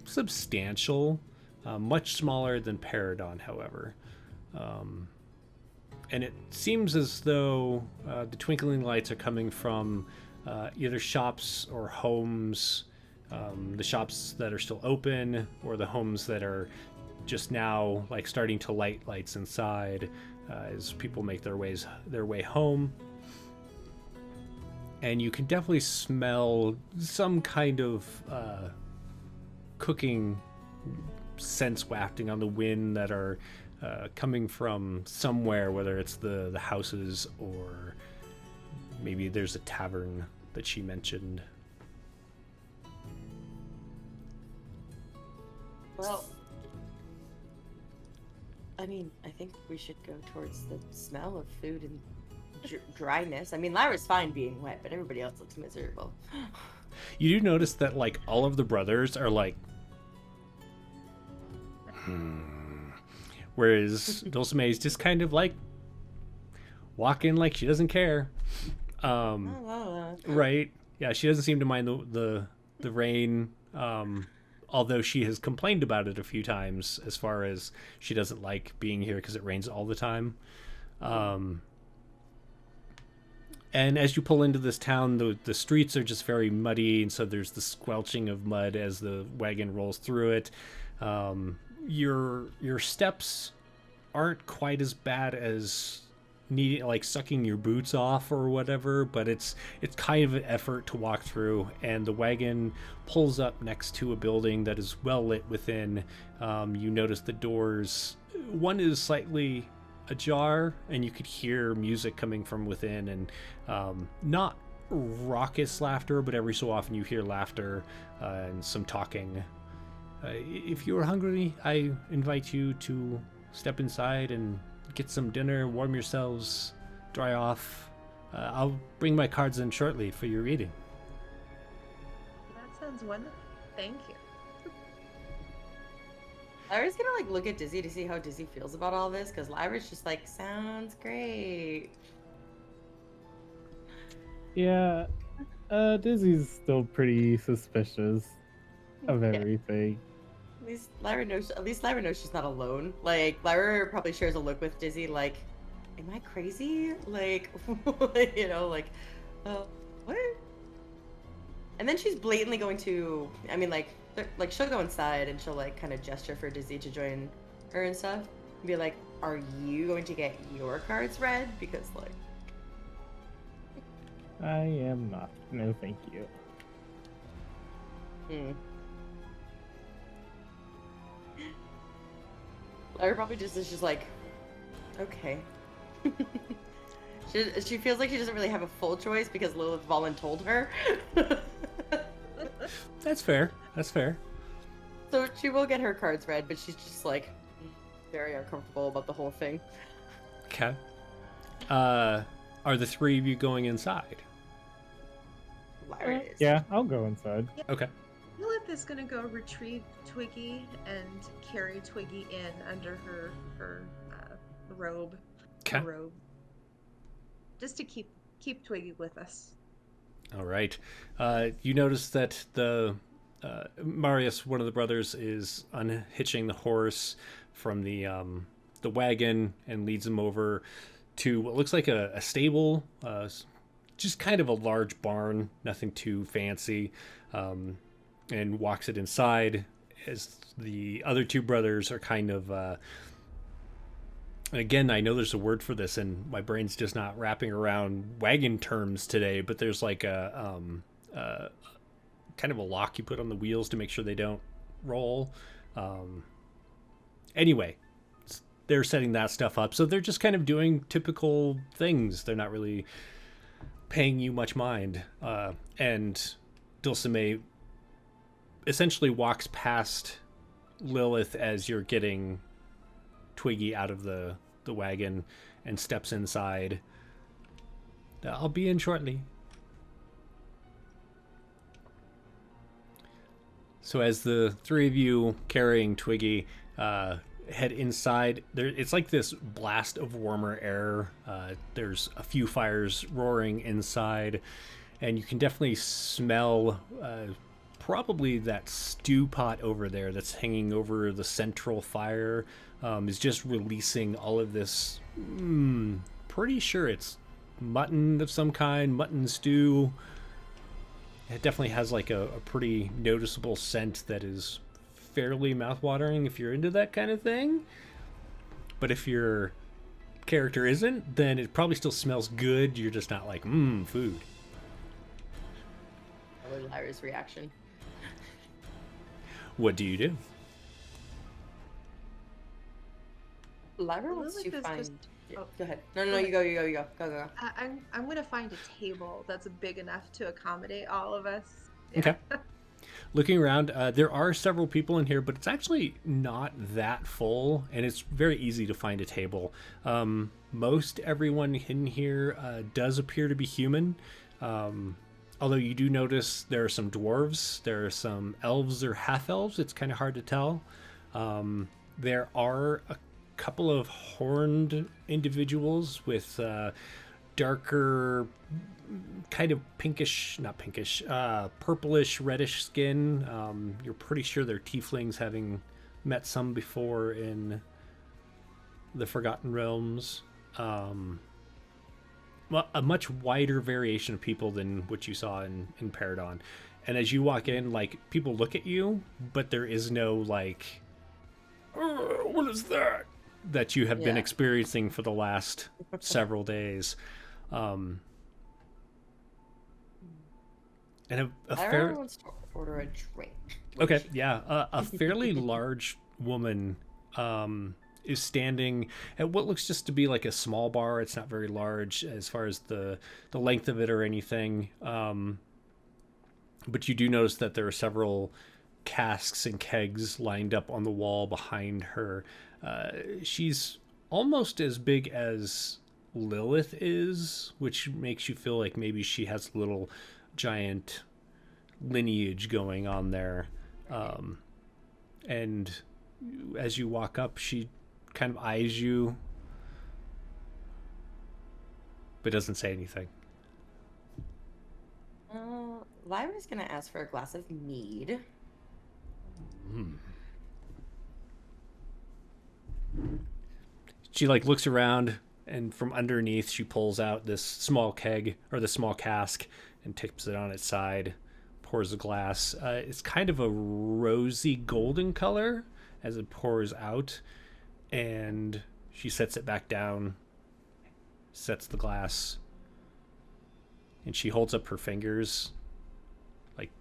substantial. Much smaller than Paridon, however. And it seems as though the twinkling lights are coming from either shops or homes, the shops that are still open, or the homes that are just now like starting to light lights inside as people make their way home. And you can definitely smell some kind of cooking scents wafting on the wind that are coming from somewhere, whether it's the houses or maybe there's a tavern that she mentioned. Well, I mean, I think we should go towards the smell of food and dryness. I mean, Lyra's fine being wet, but everybody else looks miserable. You do notice that like all of the brothers are like, whereas Dulcime's just kind of like walking like she doesn't care. Right? Yeah, she doesn't seem to mind the rain. Although she has complained about it a few times, as far as she doesn't like being here because it rains all the time. And as you pull into this town, the streets are just very muddy, and so there's the squelching of mud as the wagon rolls through it. Your steps aren't quite as bad as needing like sucking your boots off or whatever, but it's kind of an effort to walk through. And the wagon pulls up next to a building that is well lit within. You notice the doors, one is slightly ajar, and you could hear music coming from within, and not raucous laughter, but every so often you hear laughter and some talking. If you are hungry, I invite you to step inside and get some dinner, warm yourselves, dry off. I'll bring my cards in shortly for your reading. That sounds wonderful. Thank you. Lyra's gonna like look at Dizzy to see how Dizzy feels about all this, because Lyra's just like, sounds great. Yeah, Dizzy's still pretty suspicious of everything. At least Lyra knows she's not alone. Like, Lyra probably shares a look with Dizzy, like, am I crazy? Like, you know, like, what? And then she's blatantly going to, I mean, like she'll go inside and she'll like kind of gesture for Dizzy to join her and stuff. And be like, are you going to get your cards read? Because like, I am not. No, thank you. Lyra probably just is just like, okay. She feels like she doesn't really have a full choice because Lilith voluntold her. That's fair. That's fair. So she will get her cards read, but she's just like very uncomfortable about the whole thing. Okay. Are the three of you going inside? Lyra is. Yeah, I'll go inside. Okay. Lilith is gonna go retrieve Twiggy and carry Twiggy in under her robe. Okay. Robe. Just to keep Twiggy with us. All right. You notice that the Marius, one of the brothers, is unhitching the horse from the wagon and leads him over to what looks like a stable, just kind of a large barn, nothing too fancy, and walks it inside as the other two brothers are kind of. And again, I know there's a word for this, and my brain's just not wrapping around wagon terms today. But there's like a kind of a lock you put on the wheels to make sure they don't roll. Anyway, they're setting that stuff up, so they're just kind of doing typical things. They're not really paying you much mind. And Dulcime essentially walks past Lilith as you're getting Twiggy out of the wagon and steps inside. I'll be in shortly. So as the three of you carrying Twiggy head inside, it's like this blast of warmer air. There's a few fires roaring inside, and you can definitely smell probably that stew pot over there that's hanging over the central fire. Is just releasing all of this. Pretty sure it's mutton of some kind, mutton stew. It definitely has like a pretty noticeable scent that is fairly mouthwatering if you're into that kind of thing. But if your character isn't, then it probably still smells good. You're just not like, food. Probably Lyra's reaction. What do you do? Lyra wants Lilith to is find. just- Yeah, oh. go ahead. No, you go. Go. I'm gonna find a table that's big enough to accommodate all of us. Okay. Looking around, there are several people in here, but it's actually not that full, and it's very easy to find a table. Most everyone in here does appear to be human, although you do notice there are some dwarves, there are some elves or half-elves. It's kind of hard to tell. There are a couple of horned individuals with darker, kind of purplish, reddish skin. You're pretty sure they're tieflings, having met some before in the Forgotten Realms. Well, a much wider variation of people than what you saw in Paridon. And as you walk in, like, people look at you, but there is no, like, what is that you have been experiencing for the last several days. And a fair wants to order a drink. Okay, yeah, a fairly large woman is standing at what looks just to be like a small bar. It's not very large as far as the length of it or anything, but you do notice that there are several casks and kegs lined up on the wall behind her. She's almost as big as Lilith is, which makes you feel like maybe she has a little giant lineage going on there. And as you walk up, she kind of eyes you, but doesn't say anything. Lyra's gonna ask for a glass of mead. She like looks around, and from underneath she pulls out this small keg or the small cask and tips it on its side, pours a glass. It's kind of a rosy golden color as it pours out, and she sets it back down, sets the glass, and she holds up her fingers like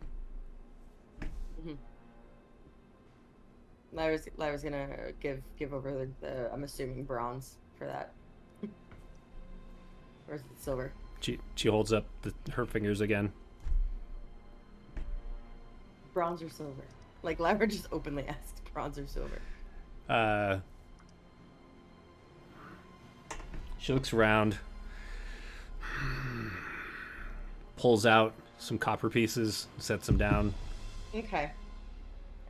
Lyra's gonna give over the I'm assuming bronze for that. Or is it silver? She holds up her fingers again. Bronze or silver? Like Lyra just openly asked, bronze or silver? She looks around, pulls out some copper pieces, sets them down. Okay.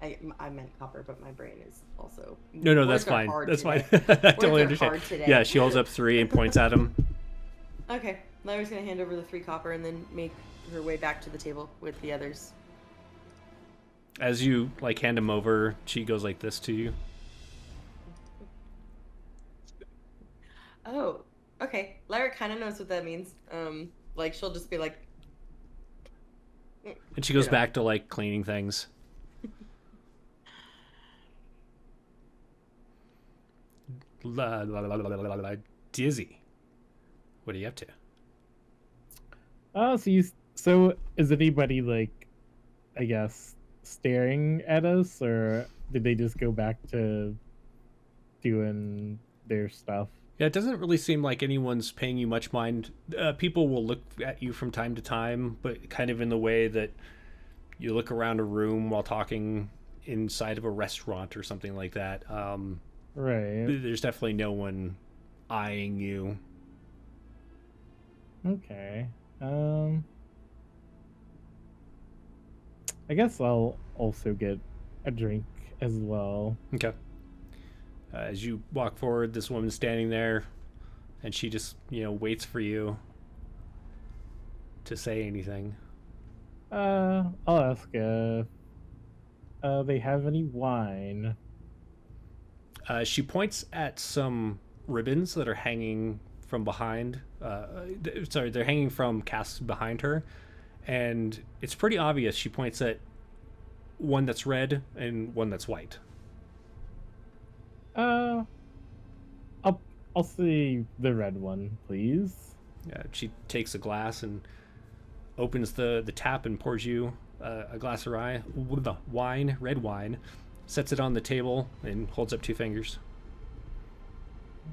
I meant copper, but my brain is also... No, that's fine. That's fine. I totally understand. Yeah, she holds up 3 and points at them. Okay. Lyra's going to hand over the 3 copper and then make her way back to the table with the others. As you, like, hand them over, she goes like this to you. Oh, okay. Lyra kind of knows what that means. Like, she'll just be like... And she goes back to, like, cleaning things. Dizzy. What are you up to? Oh, so is anybody, like, I guess, staring at us, or did they just go back to doing their stuff? Yeah, it doesn't really seem like anyone's paying you much mind. People will look at you from time to time, but kind of in the way that you look around a room while talking inside of a restaurant or something like that. Right. There's definitely no one eyeing you. Okay. I guess I'll also get a drink as well. Okay. As you walk forward, this woman's standing there, and she just, waits for you to say anything. I'll ask if they have any wine. She points at some ribbons that are hanging from behind. They're hanging from casks behind her, and it's pretty obvious. She points at one that's red and one that's white. I'll see the red one, please. She takes a glass and opens the tap and pours you a glass of red wine, sets it on the table and holds up 2 fingers.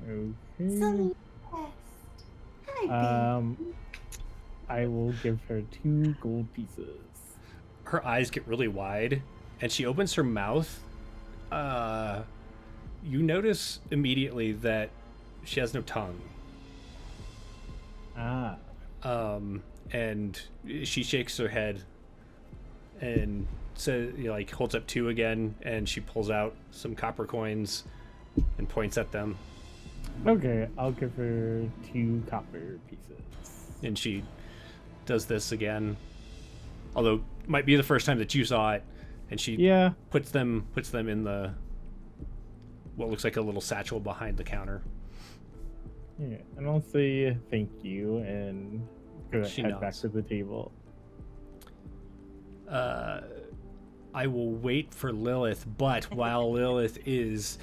Okay. So Hi, I will give her 2 gold pieces. Her eyes get really wide, and she opens her mouth. You notice immediately that she has no tongue. And she shakes her head and says, holds up 2 again, and she pulls out some copper coins and points at them. Okay, I'll give her 2 copper pieces. And she does this again, although it might be the first time that you saw it. And she puts them in the what looks like a little satchel behind the counter. Yeah, and I'll say thank you and head nods. back to the table. I will wait for Lilith, but while Lilith is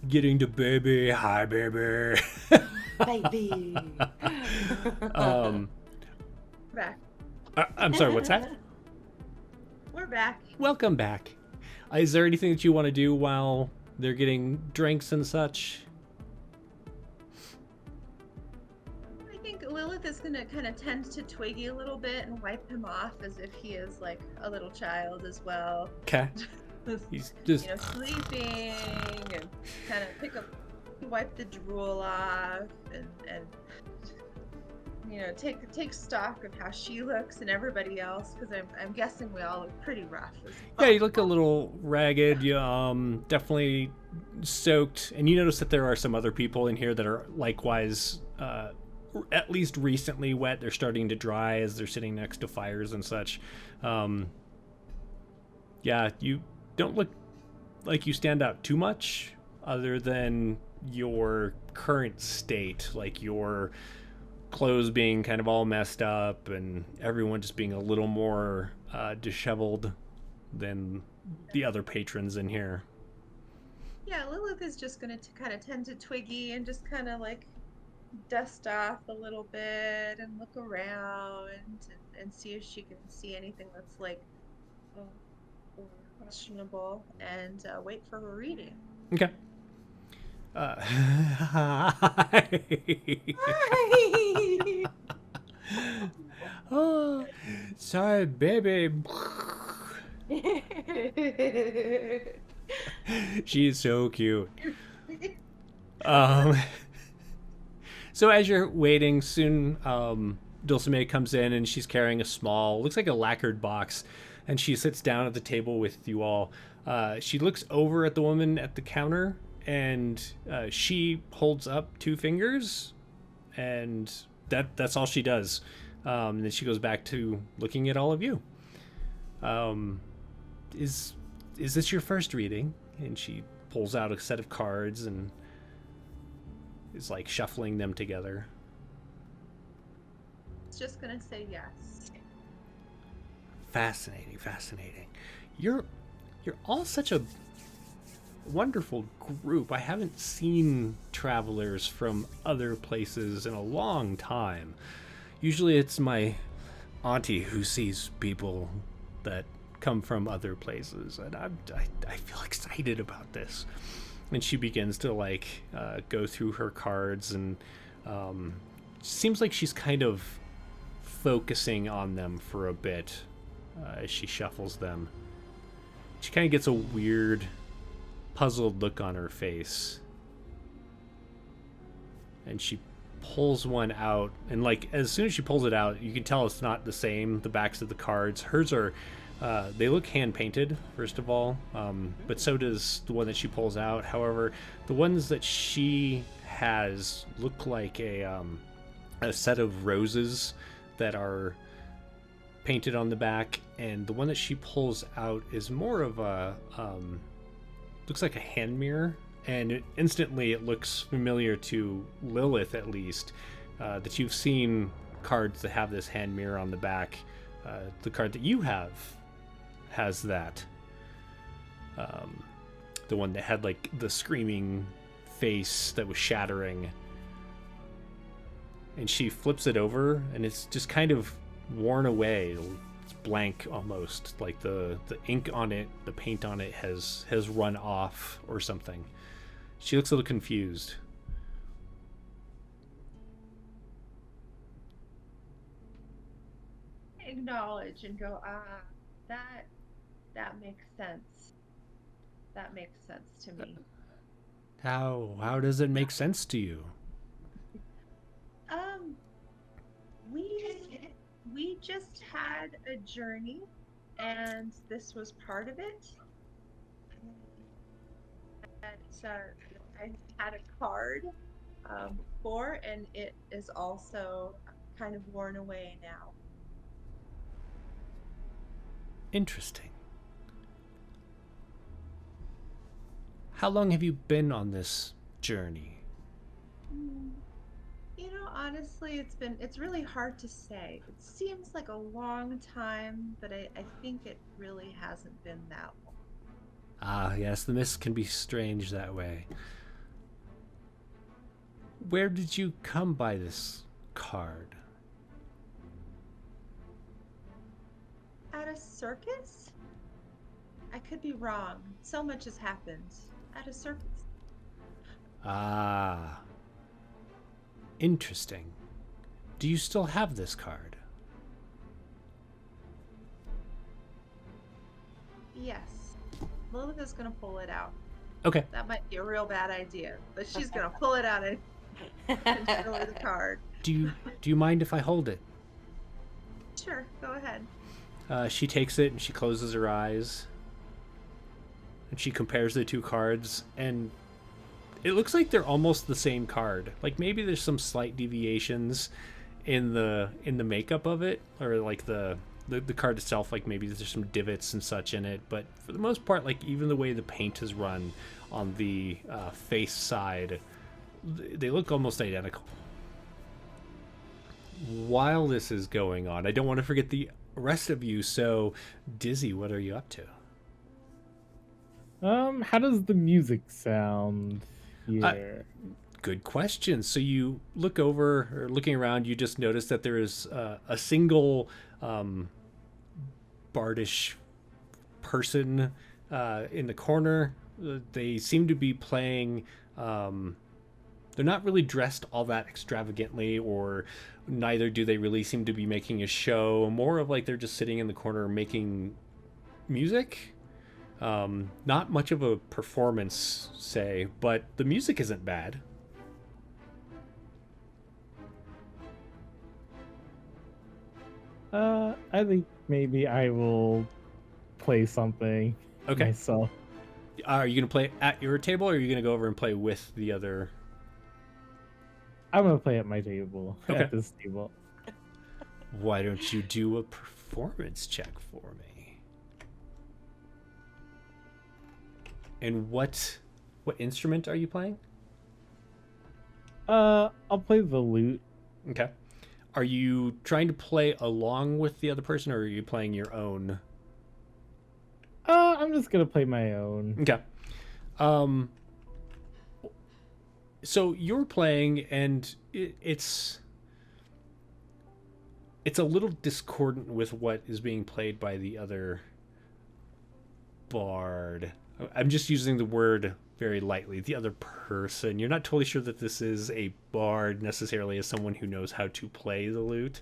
getting to baby, hi baby. baby. Back. I'm sorry, what's that? We're back. Welcome back. Is there anything that you want to do while they're getting drinks and such? I think Lilith is going to kind of tend to Twiggy a little bit and wipe him off as if he is like a little child as well. Okay. He's just sleeping and kind of wipe the drool off and take stock of how she looks and everybody else, because I'm guessing we all look pretty rough as well. Yeah, you look a little ragged. You definitely soaked, and you notice that there are some other people in here that are likewise at least recently wet. They're starting to dry as they're sitting next to fires and such. Yeah, you don't look like you stand out too much, other than your current state, like your clothes being kind of all messed up and everyone just being a little more disheveled than the other patrons in here. Yeah, Lilith is just going to kind of tend to Twiggy and just kind of like dust off a little bit and look around and see if she can see anything that's like questionable, and wait for her reading. Okay. Hi. Oh, sorry, baby. She's so cute. Um, so as you're waiting, soon Dulcime comes in and she's carrying a small, looks like a lacquered box, and she sits down at the table with you all. She looks over at the woman at the counter, and she holds up two fingers, and that's all she does. And then she goes back to looking at all of you. Um, is this your first reading? And she pulls out a set of cards and is like shuffling them together. It's just gonna say yes. Fascinating, fascinating. You're all such a wonderful group. I haven't seen travelers from other places in a long time. Usually it's my auntie who sees people that come from other places, and I feel excited about this. And she begins to like go through her cards, and seems like she's kind of focusing on them for a bit as she shuffles them. She kind of gets a weird, puzzled look on her face, and she pulls one out, and like as soon as she pulls it out, you can tell it's not the same. The backs of the cards, hers are they look hand painted, first of all, but so does the one that she pulls out. However, the ones that she has look like a set of roses that are painted on the back, and the one that she pulls out is more of a looks like a hand mirror, and instantly it looks familiar to Lilith, at least, that you've seen cards that have this hand mirror on the back. The card that you have has that. The one that had like the screaming face that was shattering. And she flips it over, and it's just kind of worn away. It's blank almost, like the ink on it, the paint on it has run off or something. She looks a little confused. Acknowledge and go, that makes sense. That makes sense to me. How does it make sense to you? We just had a journey, and this was part of it. And I had a card for, and it is also kind of worn away now. Interesting. How long have you been on this journey? You know, honestly, it's really hard to say. It seems like a long time, but I think it really hasn't been that long. Ah, yes, the mist can be strange that way. Where did you come by this card? At a circus? I could be wrong. So much has happened. At a circus. Ah. Interesting. Do you still have this card? Yes. Lilith is gonna pull it out. Okay. That might be a real bad idea, but she's gonna pull it out and show her the card. Do you mind if I hold it? Sure, go ahead. She takes it and she closes her eyes. And she compares the two cards, and it looks like they're almost the same card. Like maybe there's some slight deviations in the makeup of it, or like the card itself, like maybe there's some divots and such in it, but for the most part, like even the way the paint is run on the face side, they look almost identical. While this is going on, I don't want to forget the rest of you, so Dizzy, what are you up to? How does the music sound here? Good question. So you look over, or looking around, you just notice that there is a single bardish person in the corner They seem to be playing. They're not really dressed all that extravagantly, or neither do they really seem to be making a show. More of like they're just sitting in the corner making music. Not much of a performance, say, but the music isn't bad. I think maybe I will play something Okay. myself. Are you gonna play at your table, or are you gonna go over and play with the other? I'm gonna play at my table. Okay. At this table. Why don't you do a performance check for me? And what instrument are you playing? I'll play the lute. Okay. Are you trying to play along with the other person, or are you playing your own? I'm just gonna play my own. Okay. So you're playing, and it's a little discordant with what is being played by the other bard. I'm just using the word very lightly. The other person. You're not totally sure that this is a bard necessarily, as someone who knows how to play the lute.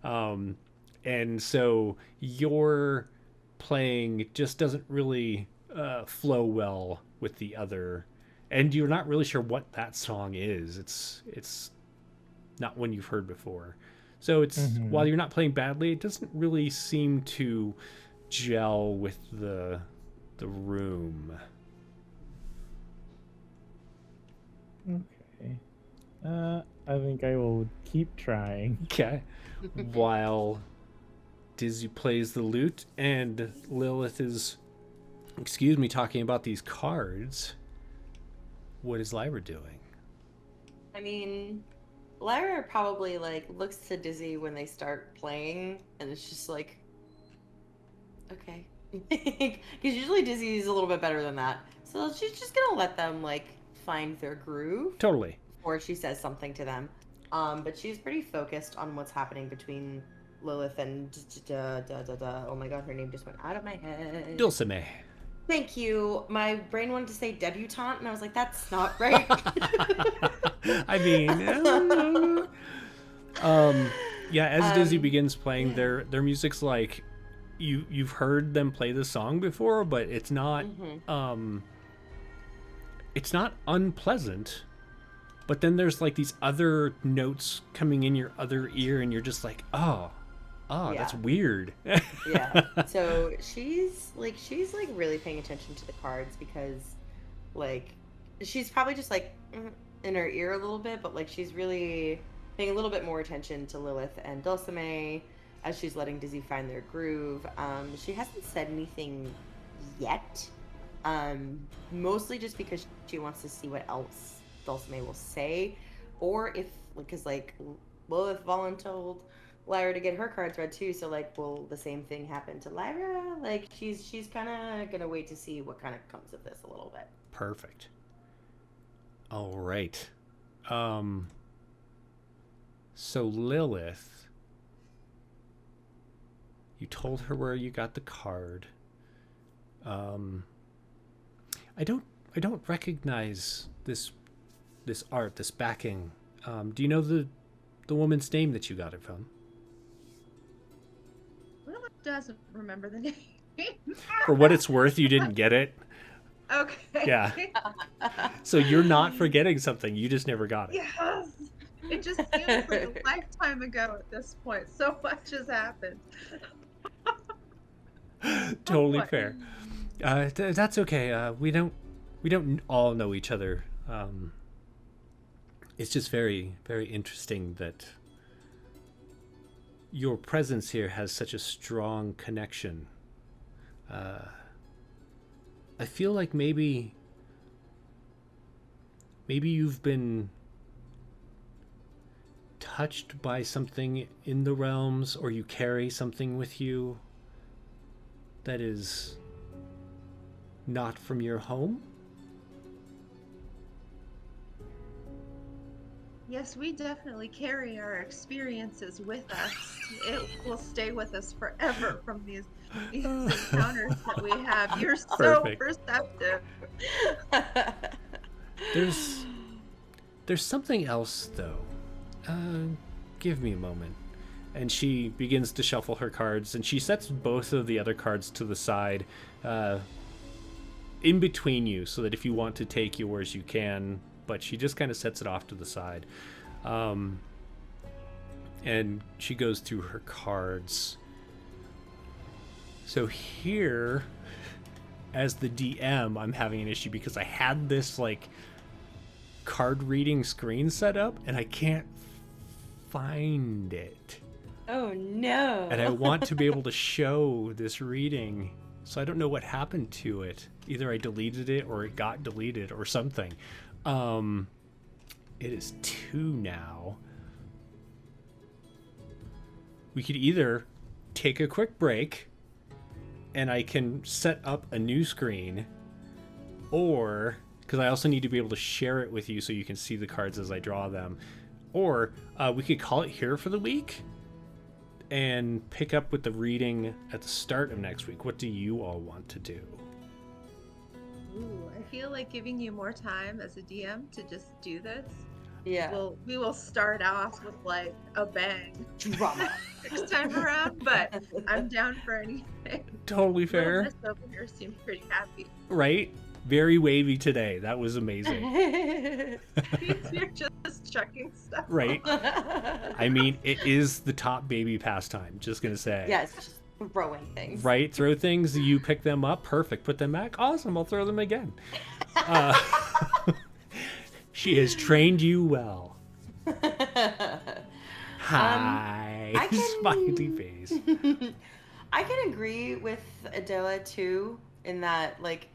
And so your playing just doesn't really flow well with the other. And you're not really sure what that song is. It's not one you've heard before. So it's while you're not playing badly, it doesn't really seem to gel with the room. Okay. I think I will keep trying. Okay. While Dizzy plays the lute and Lilith is, talking about these cards, what is Lyra doing? I mean, Lyra probably like looks to Dizzy when they start playing, and it's just like, okay, because usually Dizzy is a little bit better than that, so she's just gonna let them like find their groove. Totally. Or she says something to them. But she's pretty focused on what's happening between Lilith and oh my god, her name just went out of my head. Dulcime. Thank you. My brain wanted to say debutante, and I was like, that's not right. I mean, yeah. As Dizzy begins playing, their music's like you've heard them play the song before, but it's not it's not unpleasant. But then there's like these other notes coming in your other ear, and you're just like, oh, Yeah. that's weird. Yeah. So she's like really paying attention to the cards, because like she's probably just like in her ear a little bit, but like she's really paying a little bit more attention to Lilith and Dulcime as she's letting Dizzy find their groove. She hasn't said anything yet. Mostly just because she wants to see what else Dulcime will say, or if, because like Lilith voluntold Lyra to get her cards read too, so like will the same thing happen to Lyra? Like she's kind of gonna wait to see what kind of comes of this a little bit. Perfect. All right. So Lilith, you told her where you got the card. I don't recognize this art, this backing. Do you know the woman's name that you got it from? Lilith doesn't remember the name. For what it's worth, you didn't get it. Okay. Yeah. So you're not forgetting something. You just never got it. Yes. It just seems like a lifetime ago at this point. So much has happened. Totally what? fair. That's okay. We don't all know each other. It's just very, very interesting that your presence here has such a strong connection. I feel like maybe you've been touched by something in the realms, or you carry something with you that is not from your home. Yes, we definitely carry our experiences with us. It will stay with us forever from these encounters that we have. You're so Perfect. perceptive. There's something else though. Give me a moment. And she begins to shuffle her cards, and she sets both of the other cards to the side, in between you, so that if you want to take yours, you can. But she just kind of sets it off to the side, and she goes through her cards. So here, as the DM, I'm having an issue because I had this like card reading screen set up, and I can't find it. Oh no. And I want to be able to show this reading, so I don't know what happened to it. Either I deleted it or it got deleted or something. It is 2 now. We could either take a quick break and I can set up a new screen, or because I also need to be able to share it with you so you can see the cards as I draw them, or we could call it here for the week and pick up with the reading at the start of next week. What do you all want to do? Ooh, I feel like giving you more time as a DM to just do this. Yeah. We will start off with like a bang Drama. next time around, but I'm down for anything. Totally Little fair. Miss over here seemed pretty happy. Right? Very wavy today. That was amazing. You're just chucking stuff. Right? I mean, it is the top baby pastime. Just gonna say. Yes, just throwing things. Right? Throw things, you pick them up, perfect. Put them back, awesome. I'll throw them again. She has trained you well. Hi, I can- smiley face. I can agree with Adela too, in that like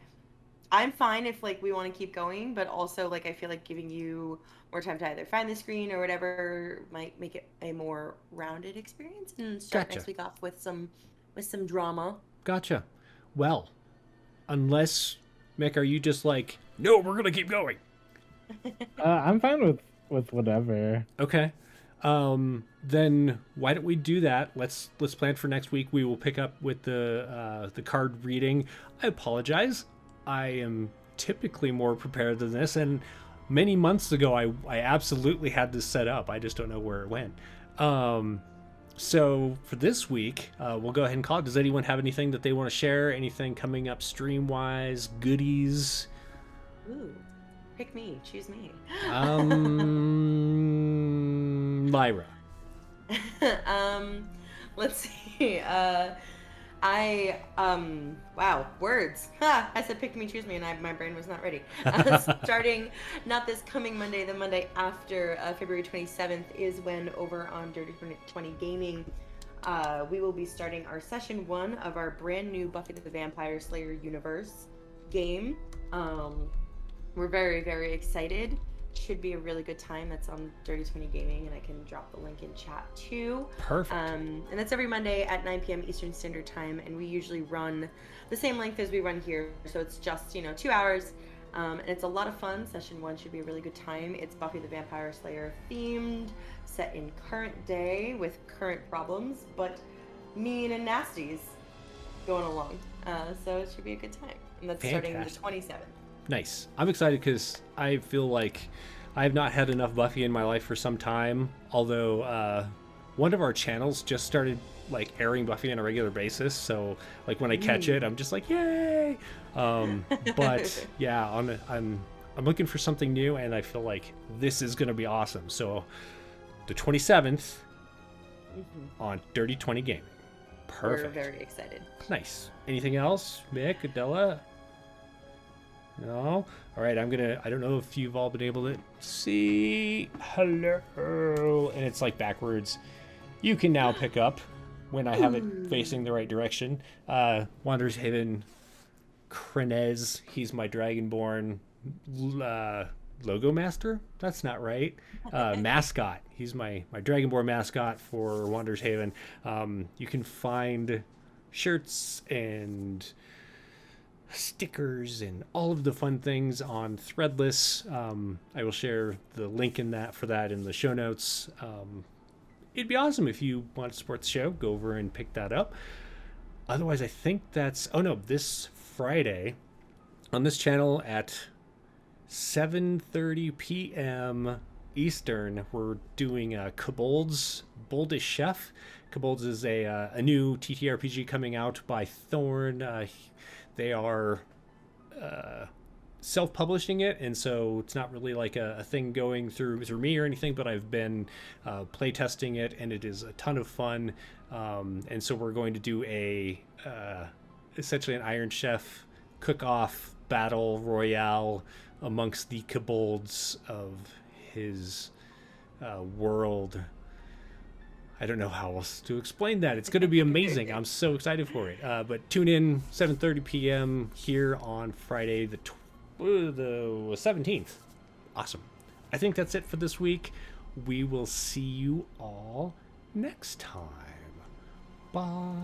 I'm fine if like we want to keep going, but also like I feel like giving you more time to either find the screen or whatever might make it a more rounded experience and start Gotcha. next week off with some drama. Gotcha. Well, unless, Mick, are you just like, no, we're gonna keep going? I'm fine with whatever. Okay. Then why don't we do that? Let's plan for next week. We will pick up with the card reading. I apologize. I am typically more prepared than this, and many months ago I absolutely had this set up. I just don't know where it went. So for this week, we'll go ahead and call it. Does anyone have anything that they want to share? Anything coming up stream-wise? Goodies? Ooh, pick me, choose me. Lyra. Let's see. Wow, words. Ha! I said pick me, choose me, and my brain was not ready. Starting not this coming Monday, the Monday after, February 27th is when over on Dirty 20 Gaming, we will be starting our session 1 of our brand new Buffy the Vampire Slayer universe game. We're very, very excited. Should be a really good time. That's on Dirty 20 Gaming, and I can drop the link in chat too. Perfect. And that's every Monday at 9 p.m. Eastern Standard Time, and we usually run the same length as we run here, so it's just 2 hours, and it's a lot of fun. Session 1 should be a really good time. It's Buffy the Vampire Slayer themed, set in current day with current problems, but mean and nasties going along. So it should be a good time, and that's starting the 27th. Nice. I'm excited because I feel like I have not had enough Buffy in my life for some time, although one of our channels just started like airing Buffy on a regular basis, so like when I catch it, I'm just like, yay. But yeah, I'm looking for something new, and I feel like this is gonna be awesome. So the 27th on Dirty 20 Gaming. Perfect. We're very excited. Nice. Anything else, Mick, Adela? No? All right, I don't know if you've all been able to see. Hello. And it's like backwards. You can now pick up when I have it facing the right direction. Wander's Haven Krenez. He's my Dragonborn logo master? That's not right. Mascot. He's my Dragonborn mascot for Wander's Haven. You can find shirts and stickers and all of the fun things on Threadless. I will share the link in that for that in the show notes. It'd be awesome if you want to support the show. Go over and pick that up. Otherwise, I think that's... Oh, no. This Friday on this channel at 7:30 p.m. Eastern, we're doing Kobold's Boldish Chef. Kobold's is a new TTRPG coming out by Thorn. They are self-publishing it, and so it's not really like a thing going through me or anything, but I've been playtesting it, and it is a ton of fun. And so we're going to do essentially an Iron Chef cook-off battle royale amongst the kobolds of his world. I don't know how else to explain that. It's going to be amazing. I'm so excited for it. But tune in 7:30 p.m. here on Friday the 17th. Awesome. I think that's it for this week. We will see you all next time. Bye.